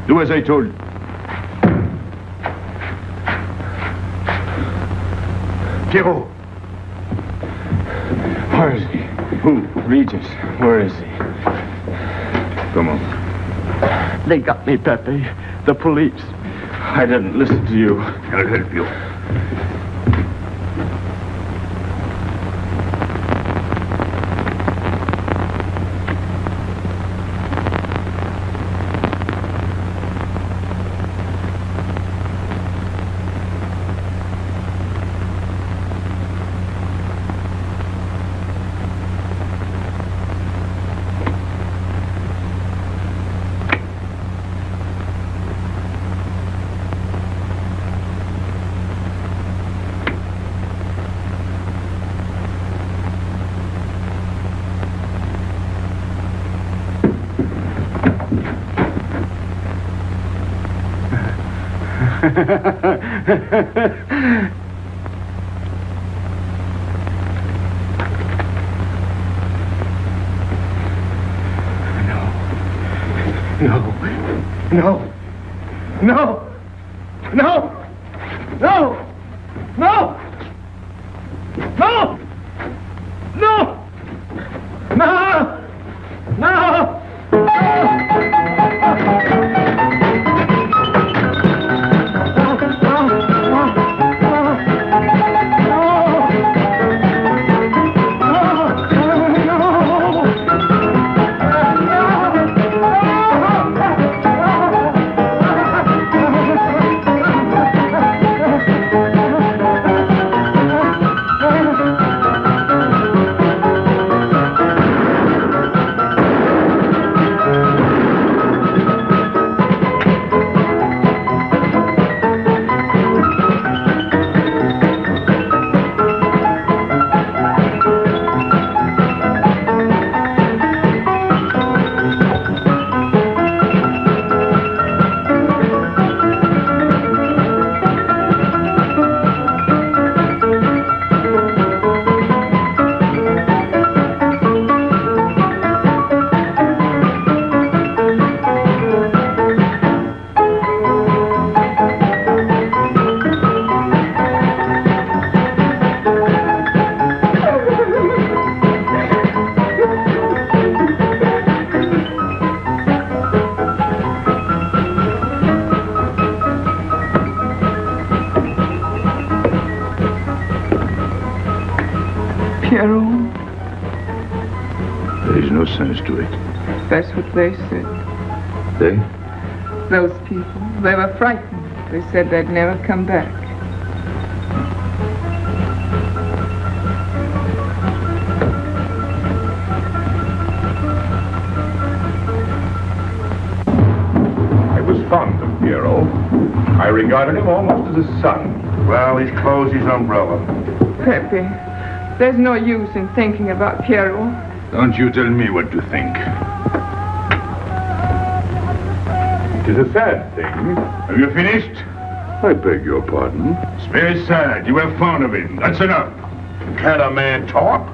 Do as I told. Pierrot! Where is he? Who? Regis. Where is he? Come on. They got me, Pepe. The police. I didn't listen to you. I'll help you. There is no sense to it. That's what they said. They? Those people. They were frightened. They said they'd never come back. Piero. I regarded him almost as a son. Well, he's closed his umbrella. Pepe, there's no use in thinking about Piero. Don't you tell me what to think. It is a sad thing. Have you finished? I beg your pardon. It's very sad. You were fond of him. That's enough. Can't a man talk?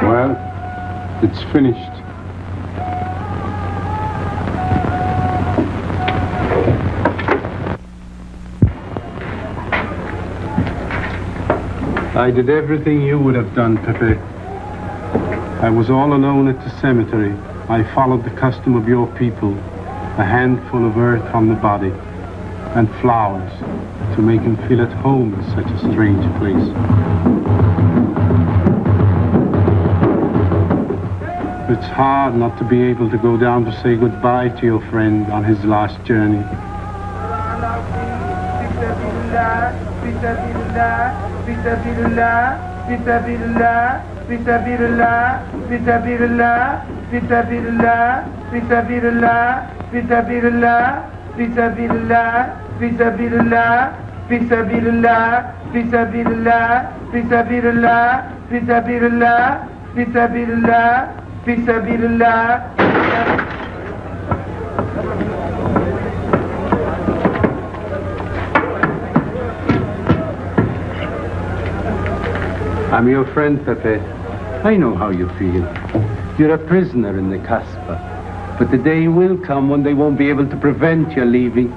Well, it's finished. I did everything you would have done, Pépé. I was all alone at the cemetery. I followed the custom of your people, a handful of earth on the body, and flowers to make him feel at home in such a strange place. It's hard not to be able to go down to say goodbye to your friend on his last journey. I'm your friend, Pépé. I know how you feel. You're a prisoner in the Casbah. But the day will come when they won't be able to prevent your leaving.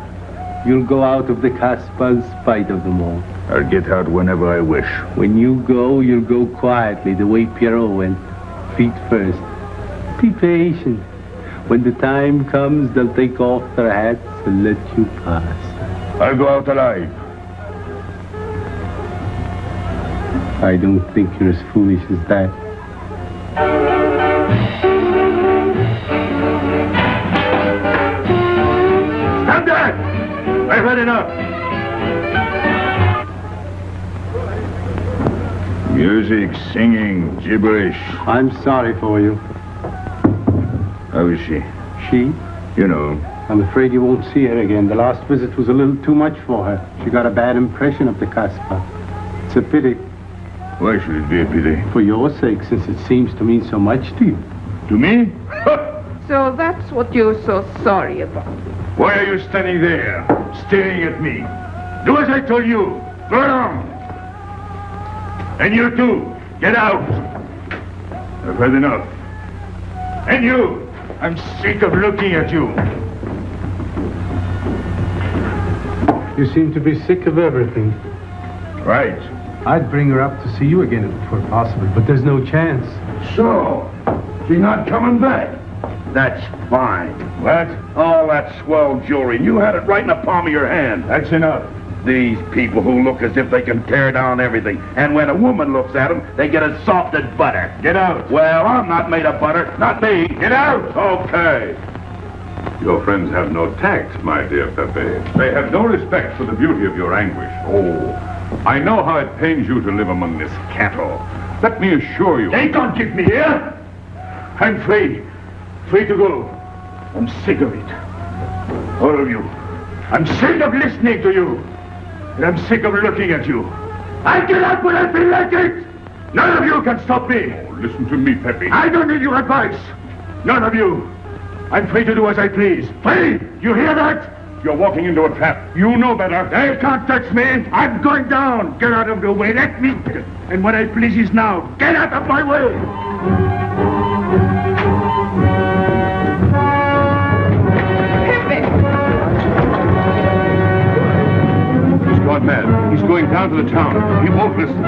You'll go out of the Casbah in spite of them all. I'll get out whenever I wish. When you go, you'll go quietly, the way Piero went. Feet first. Be patient. When the time comes, they'll take off their hats and let you pass. I'll go out alive. I don't think you're as foolish as that. Stop that! I've had enough. Music, singing, gibberish. I'm sorry for you. How is she? She? You know. I'm afraid you won't see her again. The last visit was a little too much for her. She got a bad impression of the Casbah. It's a pity. Why should it be a pity? For your sake, since it seems to mean so much to you. To me? So that's what you're so sorry about. Why are you standing there, staring at me? Do as I told you. Go on. And you too. Get out. I've had enough. And you. I'm sick of looking at you. You seem to be sick of everything. Right. I'd bring her up to see you again if it were possible, but there's no chance. So, she's not coming back. That's fine. What? All that swell jewelry. You had it right in the palm of your hand. That's enough. These people who look as if they can tear down everything. And when a woman looks at them, they get as soft as butter. Get out. Well, I'm not made of butter. Not me. Get out. Okay. Your friends have no tact, my dear Pépé. They have no respect for the beauty of your anguish. Oh, I know how it pains you to live among this cattle. Let me assure you... They can't keep me here! I'm free. Free to go. I'm sick of it. All of you. I'm sick of listening to you. And I'm sick of looking at you. I get out when I feel like it! None of you can stop me! Oh, listen to me, Pépé. I don't need your advice. None of you. I'm free to do as I please. Free! You hear that? You're walking into a trap. You know better. They can't touch me. I'm going down. Get out of the way. Let me... And what I please is now. Get out of my way! He's gone mad. He's going down to the town. He won't listen.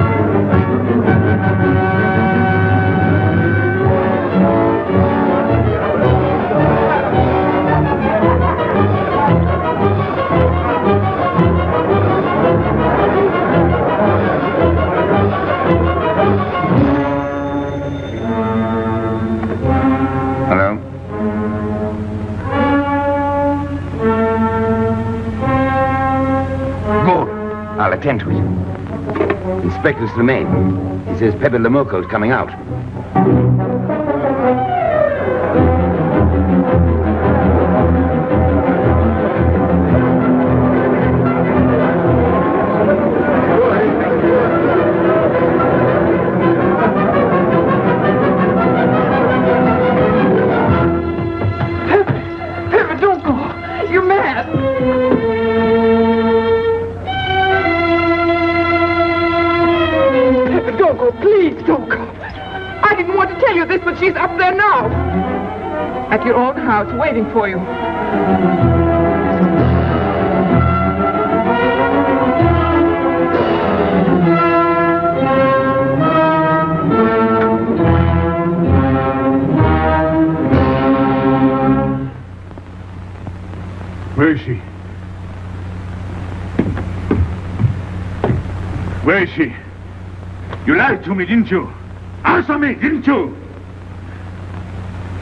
attend to it. Inspector Slimane. He says Pépé le Moko is coming out. Pépé, don't go. You're mad. Pépé, don't go. Please don't go. I didn't want to tell you this, but she's up there now. At your own house, waiting for you. Where is she? Where is she? You lied to me, didn't you? Answer me, didn't you?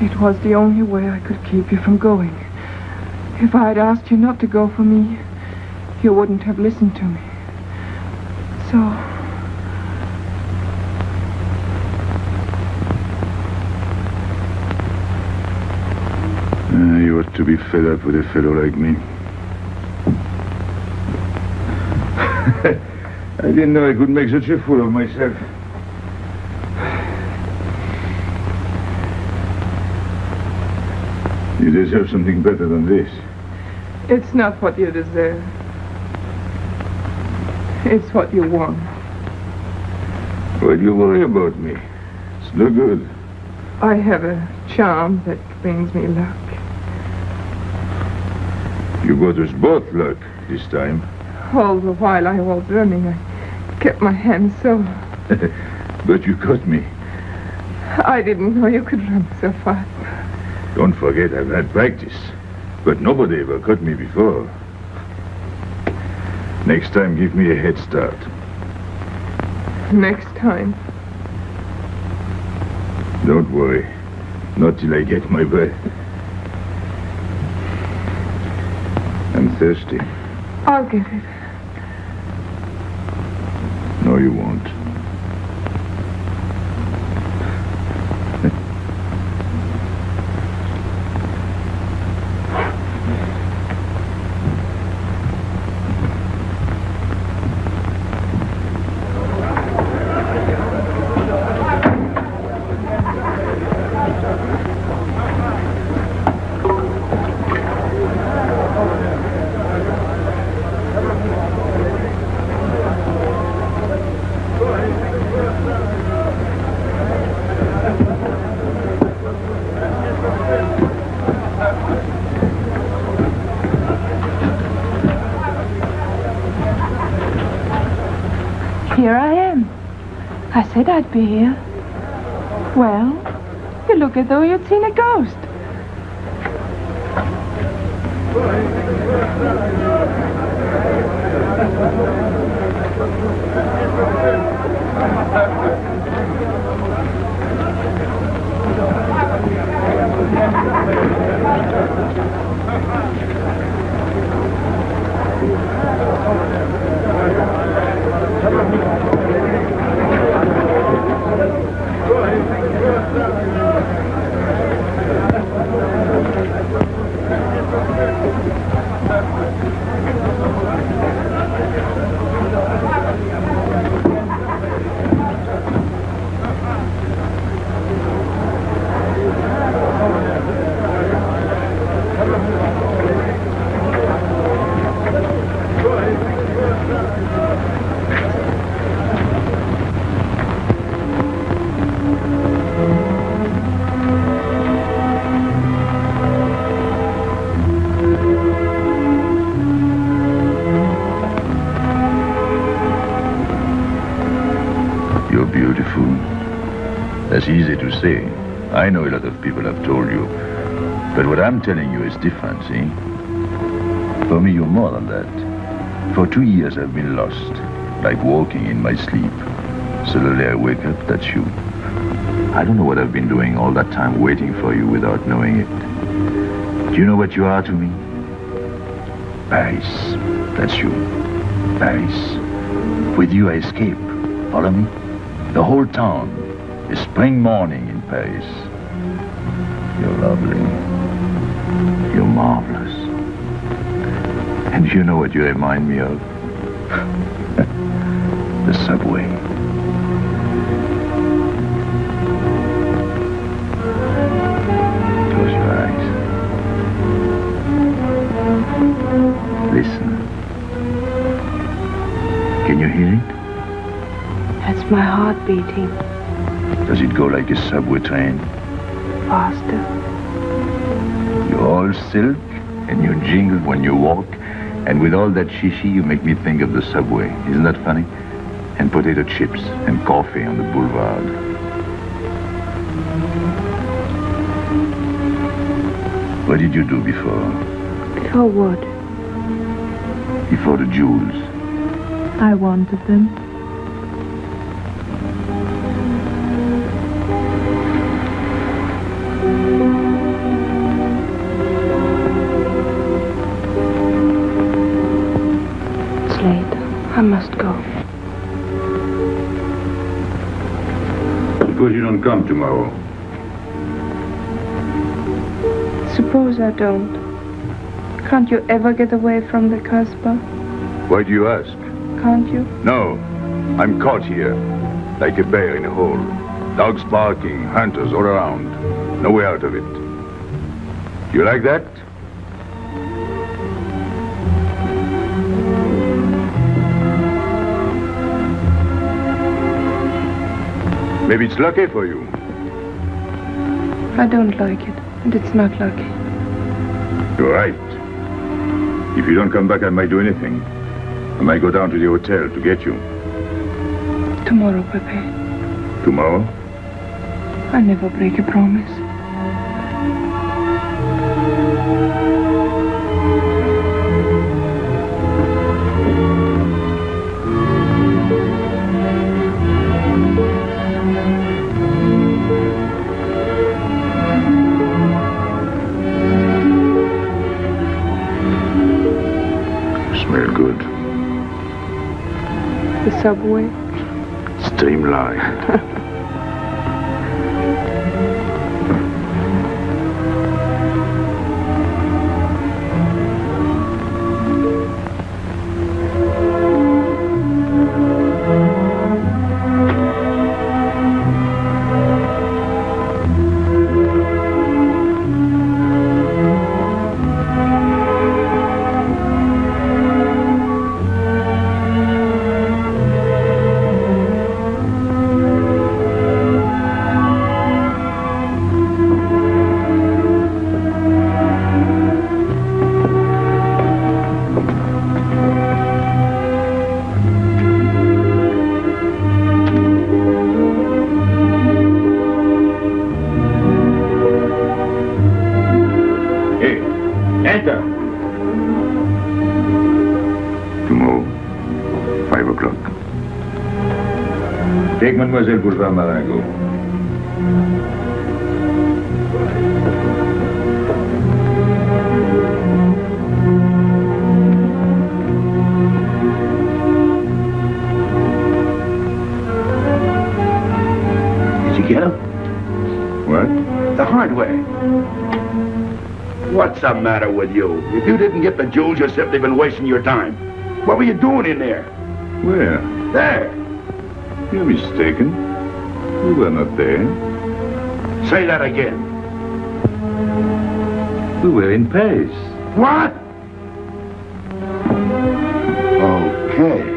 It was the only way I could keep you from going. If I had asked you not to go for me, you wouldn't have listened to me. So... You ought to be fed up with a fellow like me. I didn't know I could make such a fool of myself. You deserve something better than this. It's not what you deserve. It's what you want. Why do you worry about me? It's no good. I have a charm that brings me luck. You got us both luck this time. All the while I was running, I kept my hands so... But you caught me. I didn't know you could run so fast. Don't forget I've had practice. But nobody ever caught me before. Next time, give me a head start. Next time. Don't worry. Not till I get my breath. I'm thirsty. I'll get it. No, you won't. Here I am. I said I'd be here. Well, you look as though you'd seen a ghost. You're beautiful. That's easy to say. I know a lot of people have told you. But what I'm telling you is different, see? For me, you're more than that. For 2 years, I've been lost, like walking in my sleep. Suddenly, I wake up, that's you. I don't know what I've been doing all that time waiting for you without knowing it. Do you know what you are to me? Paris. That's you. Paris. With you I escape. Follow me? The whole town. A spring morning in Paris. You're lovely. You're marvelous. And you know what you remind me of? The subway. Close your eyes. Listen. Can you hear it? That's my heart beating. Does it go like a subway train? Faster. You're all silk, and you jingle when you walk, and with all that shishi, you make me think of the subway. Isn't that funny? And potato chips and coffee on the boulevard. What did you do before? Before what? Before the jewels. I wanted them. It's late. I must go. Suppose you don't come tomorrow. Suppose I don't. Can't you ever get away from the Casbah? Why do you ask? Can't you? No. I'm caught here, like a bear in a hole. Dogs barking, hunters all around. No way out of it. You like that? Maybe it's lucky for you. I don't like it, and it's not lucky. You're right. If you don't come back, I might do anything. I might go down to the hotel to get you. Tomorrow, Pépé. Tomorrow? I never break a promise. Smell good. The subway? Streamlined. Tomorrow, 5 o'clock. Take Mademoiselle Boulevard Marengo. Did you get him? What? The hardware. What's the matter with you? If you didn't get the jewels, you've simply been wasting your time. What were you doing in there? Where? There. You're mistaken. We were not there. Say that again. We were in Paris. What? Okay.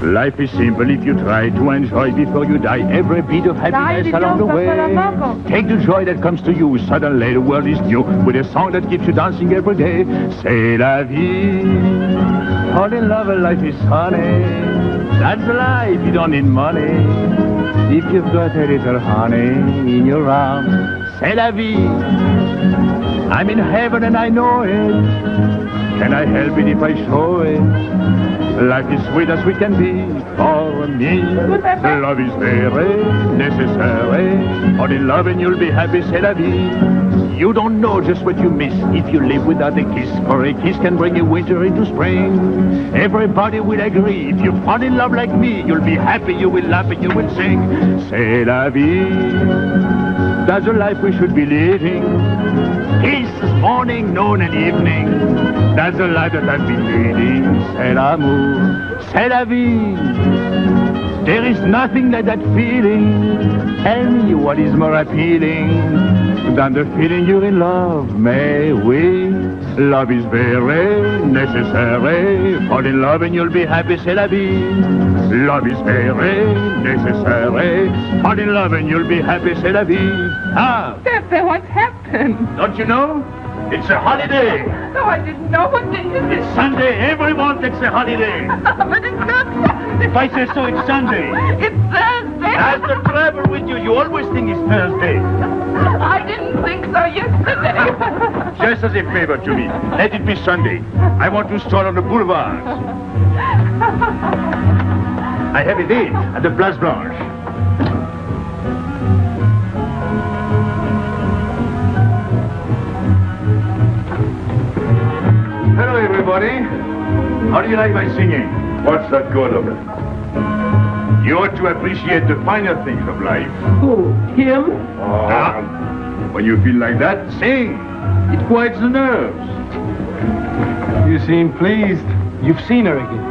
Life is simple if you try to enjoy before you die every bit of happiness along the way. Take the joy that comes to you. Suddenly the world is new with a song that keeps you dancing every day. C'est la vie. Fall in love, life is honey. That's life, you don't need money. If you've got a little honey in your arms, c'est la vie. I'm in heaven and I know it. Can I help it if I show it? Life is sweet as we can be for me. Love is very necessary. Fall in love and you'll be happy, c'est la vie. You don't know just what you miss if you live without a kiss. For a kiss can bring a winter into spring. Everybody will agree. If you fall in love like me, you'll be happy, you will laugh and you will sing. C'est la vie. That's the life we should be living. Kisses morning, noon and evening. That's the life that I've been leading. C'est l'amour, c'est la vie. There is nothing like that feeling. Tell me what is more appealing than the feeling you're in love, may we? Love is very necessary. Fall in love and you'll be happy, c'est la vie. Love is very necessary. Fall in love and you'll be happy, c'est la vie. Ah! Pepe, what's happened? Don't you know? It's a holiday. No, I didn't know. What day is it? It's Sunday. Everyone takes a holiday. But it's not Sunday. If I say so, it's Sunday. It's Thursday. That's the trouble with you. You always think it's Thursday. I didn't think so yesterday. Just as a favor to me, let it be Sunday. I want to stroll on the boulevards. I have a date at the Place Blanche. Hello, everybody. How do you like my singing? What's the good of it? You ought to appreciate the finer things of life. Who? Him? When you feel like that, sing. It quiets the nerves. You seem pleased. You've seen her again.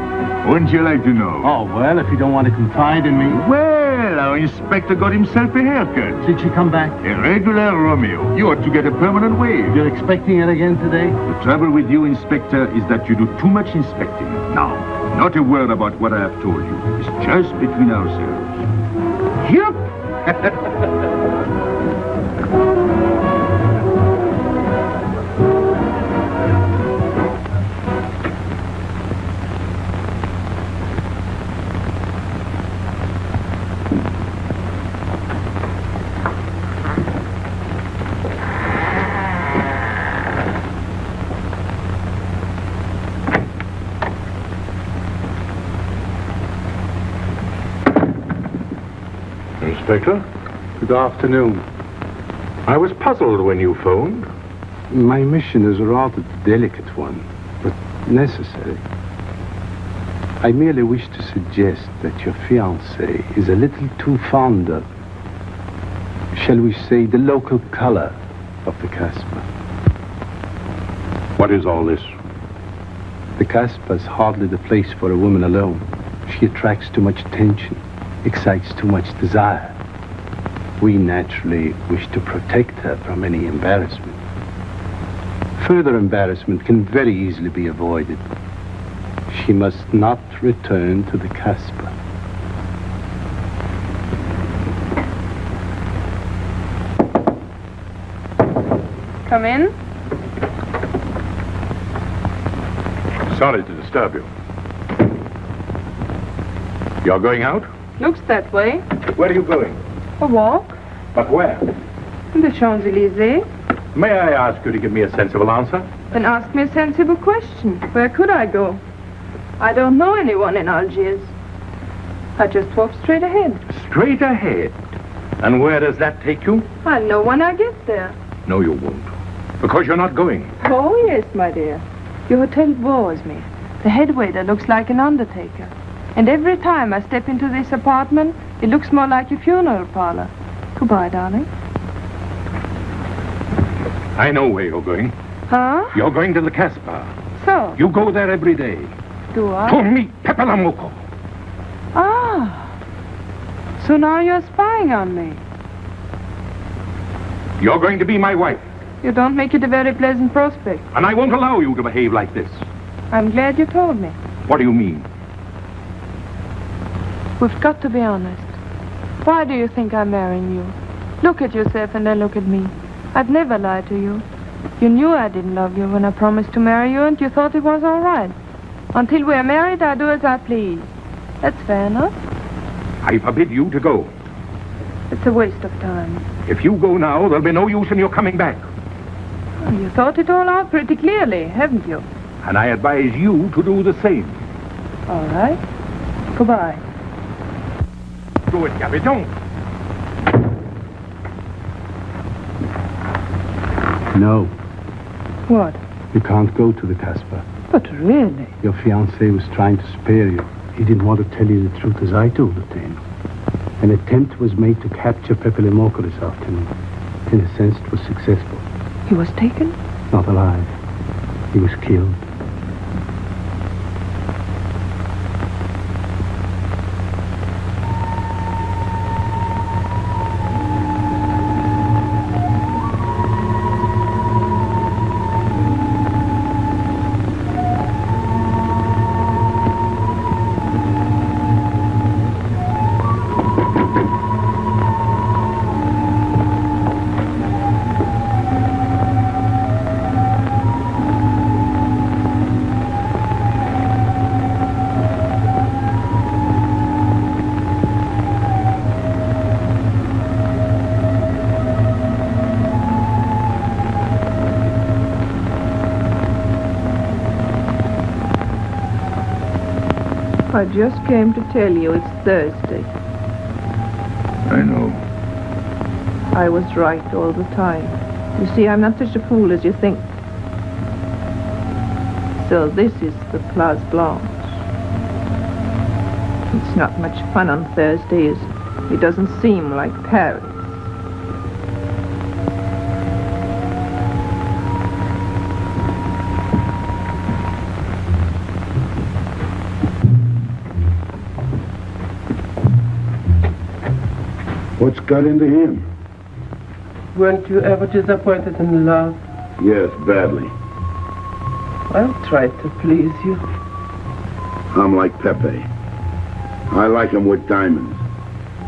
Wouldn't you like to know? Oh, well, if you don't want to confide in me. Well, our inspector got himself a haircut. Did she come back? A regular Romeo. You ought to get a permanent wave. You're expecting it again today? The trouble with you, Inspector, is that you do too much inspecting. Now, not a word about what I have told you. It's just between ourselves. Yep. Inspector? Good afternoon. I was puzzled when you phoned. My mission is a rather delicate one, but necessary. I merely wish to suggest that your fiancé is a little too fond of, shall we say, the local color of the Casbah. What is all this? The Casbah is hardly the place for a woman alone. She attracts too much attention, excites too much desire. We naturally wish to protect her from any embarrassment. Further embarrassment can very easily be avoided. She must not return to the Casbah. Come in. Sorry to disturb you. You're going out? Looks that way. Where are you going? A walk. But where? The Champs-Élysées. May I ask you to give me a sensible answer? Then ask me a sensible question. Where could I go? I don't know anyone in Algiers. I just walk straight ahead. Straight ahead. And where does that take you? I'll know when I get there. No, you won't. Because you're not going. Oh, yes, my dear. Your hotel bores me. The head waiter looks like an undertaker. And every time I step into this apartment, it looks more like a funeral parlor. Goodbye, darling. I know where you're going. Huh? You're going to the Casbah. So? You go there every day. Do I? To meet Pépé le Moko. Ah. So now you're spying on me. You're going to be my wife. You don't make it a very pleasant prospect. And I won't allow you to behave like this. I'm glad you told me. What do you mean? We've got to be honest. Why do you think I'm marrying you? Look at yourself and then look at me. I've never lied to you. You knew I didn't love you when I promised to marry you, and you thought it was all right. Until we're married, I do as I please. That's fair enough. I forbid you to go. It's a waste of time. If you go now, there'll be no use in your coming back. Oh, you thought it all out pretty clearly, haven't you? And I advise you to do the same. All right. Goodbye. Do it, Gaby, don't. No, What? you can't go to the Casbah. But really? Your fiancé was trying to spare you. He didn't want to tell you the truth as I told it to him. An attempt was made to capture Pépé le Moko this afternoon. In a sense, it was successful. He was taken? Not alive. He was killed. I just came to tell you it's Thursday. I know. I was right all the time. You see, I'm not such a fool as you think. So this is the Place Blanche. It's not much fun on Thursdays. It doesn't seem like Paris. What's got into him? Weren't you ever disappointed in love? Yes, badly. I'll try to please you. I'm like Pépé. I like him with diamonds.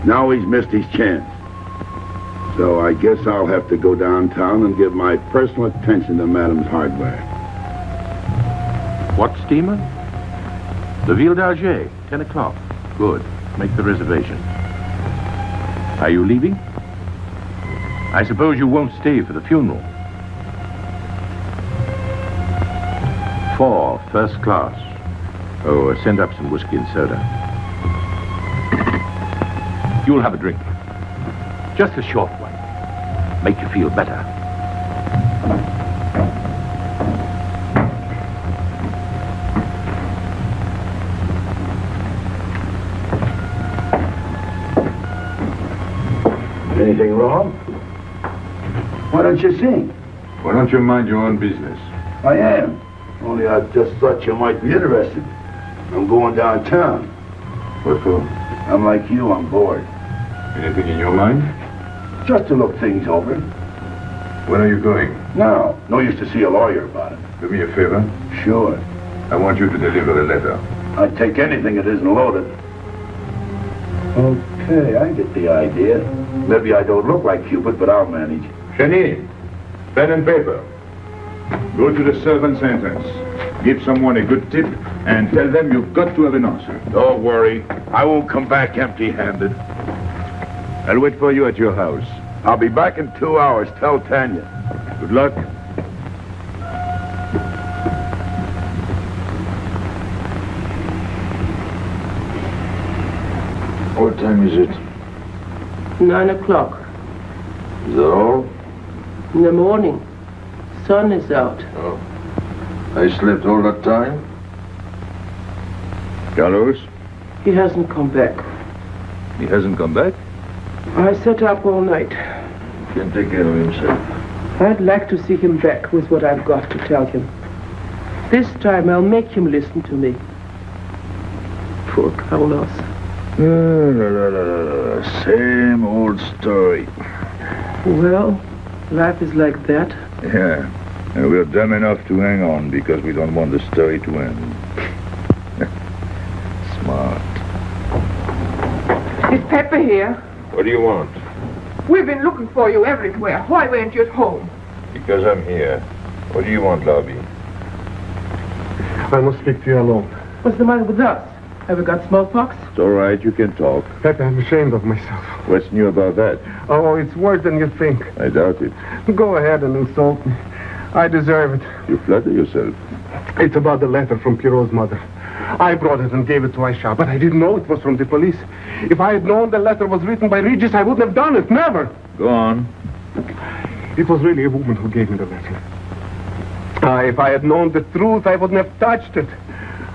Now he's missed his chance. So I guess I'll have to go downtown and give my personal attention to Madame's hardware. What steamer? The Ville d'Algiers, 10 o'clock. Good. Make the reservation. Are you leaving? I suppose you won't stay for the funeral. 4, first class. Oh, send up some whiskey and soda. You'll have a drink. Just a short one. Make you feel better. Anything wrong? Why don't you sing? Why don't you mind your own business? I am. Only I just thought you might be interested. I'm going downtown. What for? I'm like you, I'm bored. Anything in your mind? Just to look things over. When are you going? Now, no use to see a lawyer about it. Do me a favor. Sure. I want you to deliver a letter. I'd take anything that isn't loaded. Okay, I get the idea. Maybe I don't look like Cupid, but I'll manage. Jenny, pen and paper. Go to the servant's entrance. Give someone a good tip and tell them you've got to have an answer. Don't worry. I won't come back empty-handed. I'll wait for you at your house. I'll be back in 2 hours. Tell Tanya. Good luck. What time is it? 9 o'clock. Is that all? In the morning. Sun is out. Oh. I slept all that time? Carlos? He hasn't come back. He hasn't come back? I sat up all night. He can take care of himself. I'd like to see him back with what I've got to tell him. This time I'll make him listen to me. Poor Carlos. Same old story. Well, life is like that. Yeah. And we're dumb enough to hang on because we don't want the story to end. Smart. Is Pépé here? What do you want? We've been looking for you everywhere. Why weren't you at home? Because I'm here. What do you want, Gaby? I must speak to you alone. What's the matter with us? Have you got smallpox? It's all right, you can talk. Pepe, I'm ashamed of myself. What's new about that? Oh, it's worse than you think. I doubt it. Go ahead and insult me. I deserve it. You flatter yourself. It's about the letter from Pierrot's mother. I brought it and gave it to Aisha, but I didn't know it was from the police. If I had known the letter was written by Regis, I wouldn't have done it. Never. Go on. It was really a woman who gave me the letter. If I had known the truth, I wouldn't have touched it.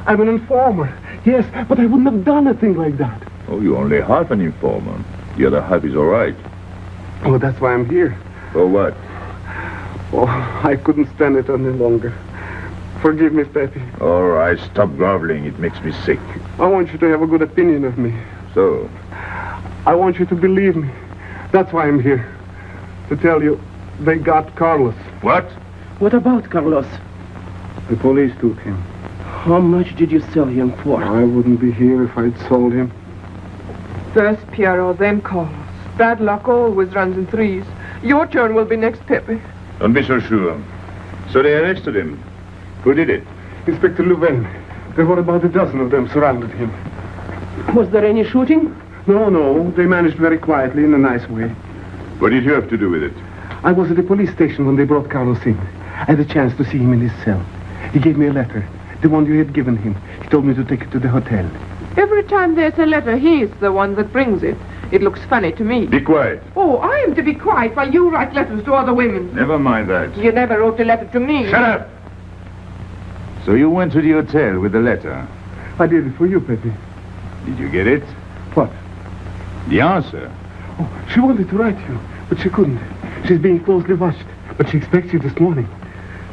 I'm an informer. Yes, but I wouldn't have done a thing like that. Oh, you're only half an informer. The other half is all right. Oh, that's why I'm here. For what? Oh, I couldn't stand it any longer. Forgive me, Pepe. All right, stop groveling. It makes me sick. I want you to have a good opinion of me. So? I want you to believe me. That's why I'm here. To tell you, they got Carlos. What? What about Carlos? The police took him. How much did you sell him for? I wouldn't be here if I'd sold him. First Pierrot, then Carlos. Bad luck always runs in threes. Your turn will be next, Pepe. Don't be so sure. So they arrested him. Who did it? Inspector Louvain. There were about a dozen of them surrounded him. Was there any shooting? No. They managed very quietly in a nice way. What did you have to do with it? I was at the police station when they brought Carlos in. I had a chance to see him in his cell. He gave me a letter. The one you had given him. He told me to take it to the hotel. Every time there's a letter, he's the one that brings it. It looks funny to me. Be quiet. Oh, I am to be quiet while you write letters to other women. Never mind that. You never wrote a letter to me. Shut up! So you went to the hotel with the letter? I did it for you, Pepe. Did you get it? What? The answer. Oh, she wanted to write you, but she couldn't. She's being closely watched, but she expects you this morning.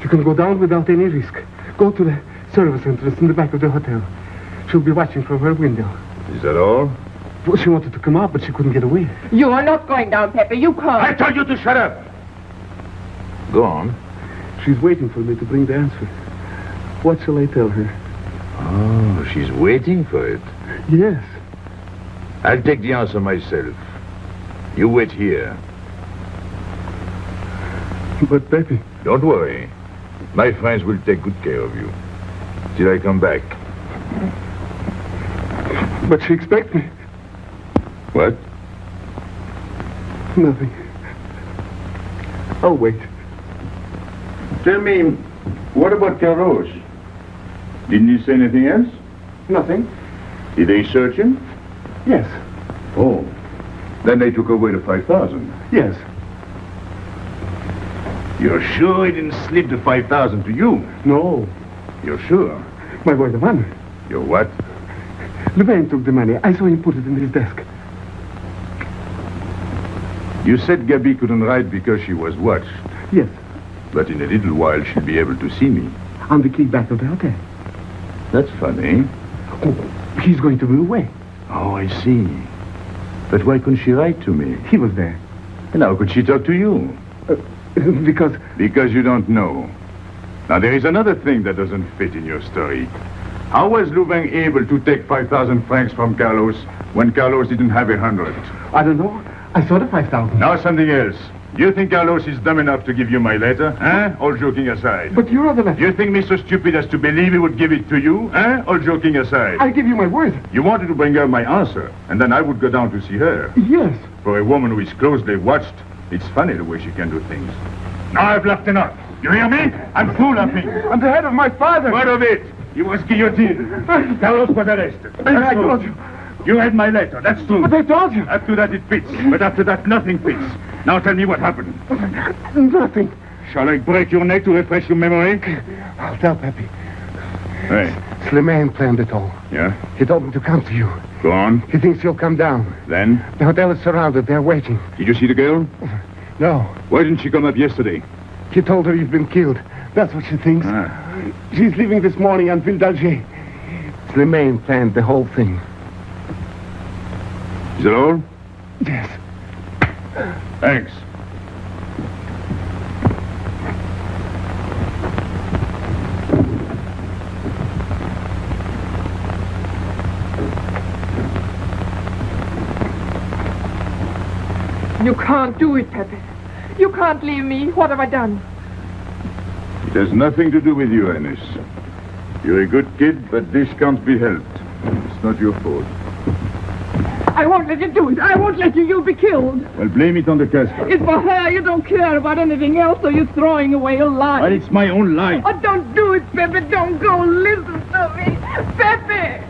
You can go down without any risk. Go to the service entrance in the back of the hotel. She'll be watching from her window. Is that all? Well, she wanted to come out, but she couldn't get away. You are not going down, Pepe. You can't. I told you to shut up! Go on. She's waiting for me to bring the answer. What shall I tell her? Oh, she's waiting for it. Yes. I'll take the answer myself. You wait here. But, Pepe... Don't worry. My friends will take good care of you. Till I come back. But she expects me. What? Nothing. I'll wait. Tell me, what about Carlos? Didn't he say anything else? Nothing. Did they search him? Yes. Oh. Then they took away the 5,000. Yes. You're sure he didn't slip the 5,000 to you? No. You're sure? My word of honor. Your what? Louvain took the money. I saw him put it in his desk. You said Gaby couldn't write because she was watched. Yes. But in a little while she'll be able to see me. On the key back of the hotel. That's funny. Oh, he's going to be away. Oh, I see. But why couldn't she write to me? He was there. And how could she talk to you? Because... Because you don't know. Now, there is another thing that doesn't fit in your story. How was Louvain able to take 5,000 francs from Carlos when Carlos didn't have 100? I don't know. I saw the 5,000. Now something else. Do you think Carlos is dumb enough to give you my letter? Huh? All joking aside. But your other letter... You think me so stupid as to believe he would give it to you? Huh? All joking aside. I give you my word. You wanted to bring her my answer, and then I would go down to see her. Yes. For a woman who is closely watched, it's funny the way she can do things. Now I've laughed enough. You hear me? I'm through laughing. I'm the head of my father. What of it? He was guillotined. Carlos was arrested. I told you. You read my letter, that's true. But I told you. Up to that it fits, but after that nothing fits. Now tell me what happened. Nothing. Shall I break your neck to refresh your memory? I'll tell Pepe. Hey. Slimane planned it all. Yeah? He told me to come to you. Go on. He thinks you'll come down. Then? The hotel is surrounded. They're waiting. Did you see the girl? No. Why didn't she come up yesterday? He told her he's been killed. That's what she thinks. She's leaving this morning on Ville d'Algiers. Slimane planned the whole thing. Is that all? Yes. Thanks. You can't do it, Pepe. You can't leave me. What have I done? It has nothing to do with you, Ernest. You're a good kid, but this can't be helped. not your fault. I won't let you do it. I won't let you. You'll be killed. Well, blame it on the Casbah. It's for her. You don't care about anything else, so you're throwing away your life. But it's my own life. Oh, don't do it, Pepe. Don't go. Listen to me. Pepe!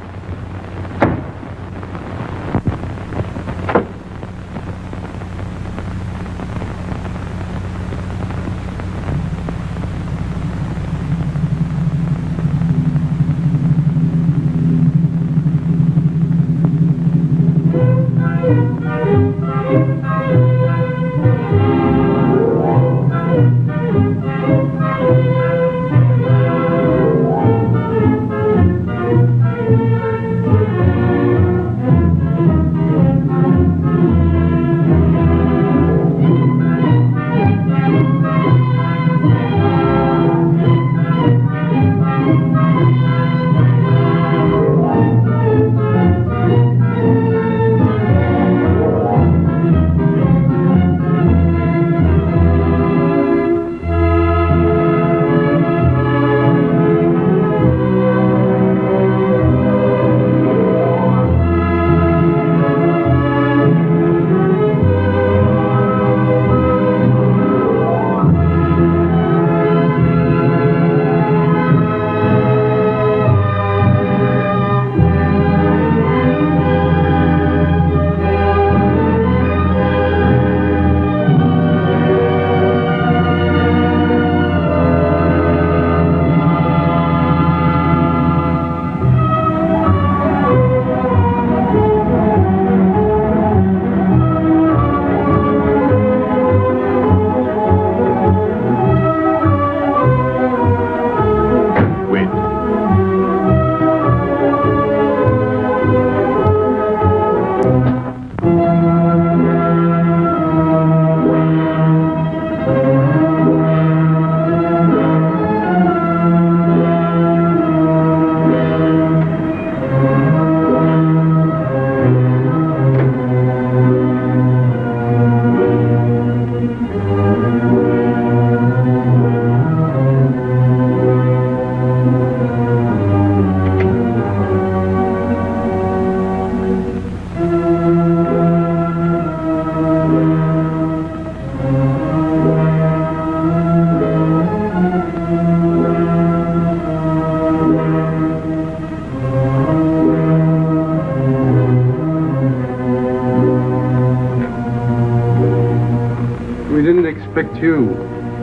Expect you.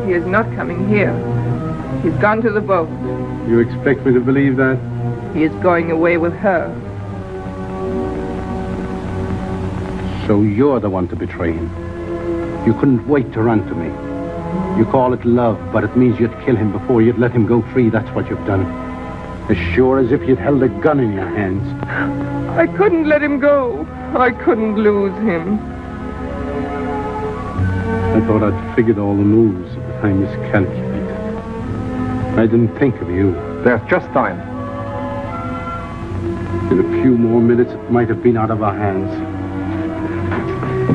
He is not coming here. He's gone to the boat. You expect me to believe that? He is going away with her. So you're the one to betray him. You couldn't wait to run to me. You call it love, but it means you'd kill him before you'd let him go free. That's what you've done. As sure as if you'd held a gun in your hands. I couldn't let him go. I couldn't lose him. I thought I'd figured all the moves at the time miscalculated. I didn't think of you. There's just time. In a few more minutes, it might have been out of our hands.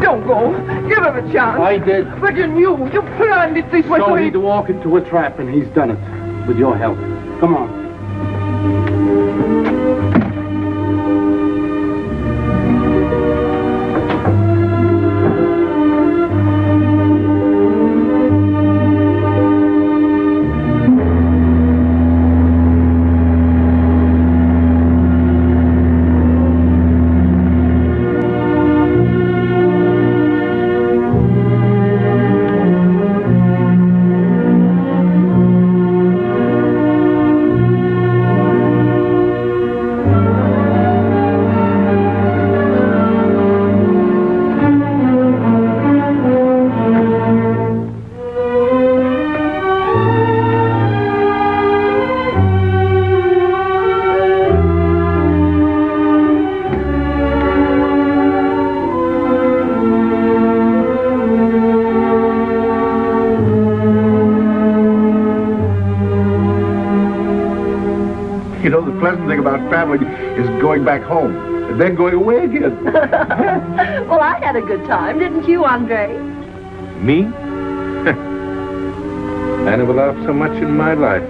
Don't go. Give him a chance. I did. But you knew. You planned it this way. So he'd walk into a trap, and he's done it. With your help. Come on. You know, the pleasant thing about family is going back home and then going away again. Well, I had a good time, didn't you, Andre? Me? I never laughed so much in my life.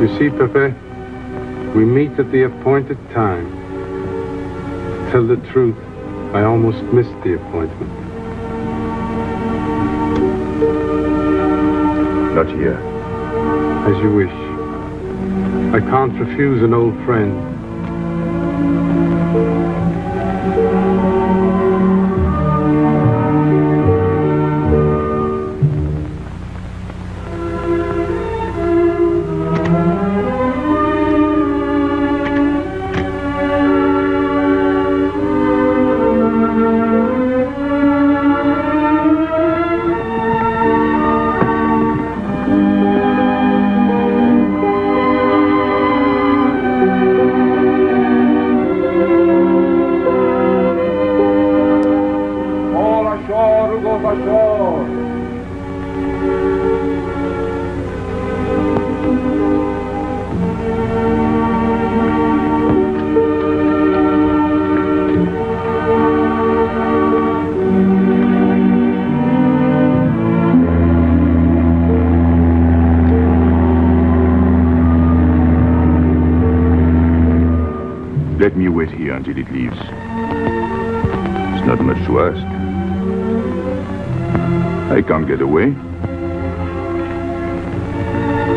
You see, Pépé, we meet at the appointed time. To tell the truth, I almost missed the appointment. Not here. As you wish. I can't refuse an old friend. Let me wait here until it leaves. It's not much to ask. I can't get away.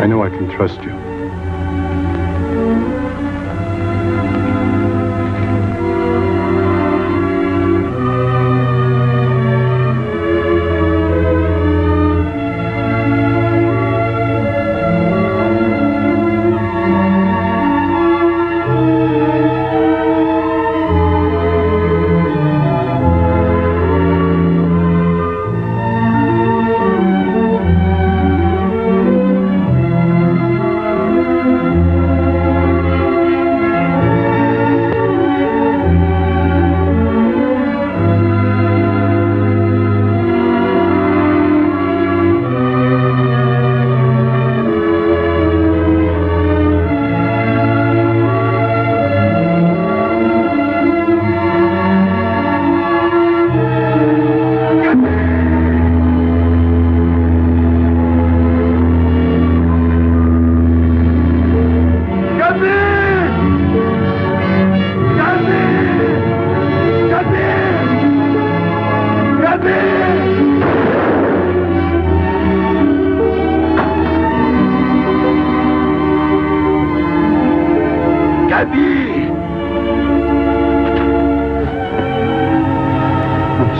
I know I can trust you.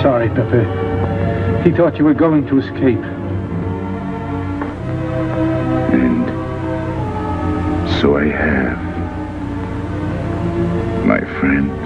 Sorry, Pépé. He thought you were going to escape. And so I have, my friend.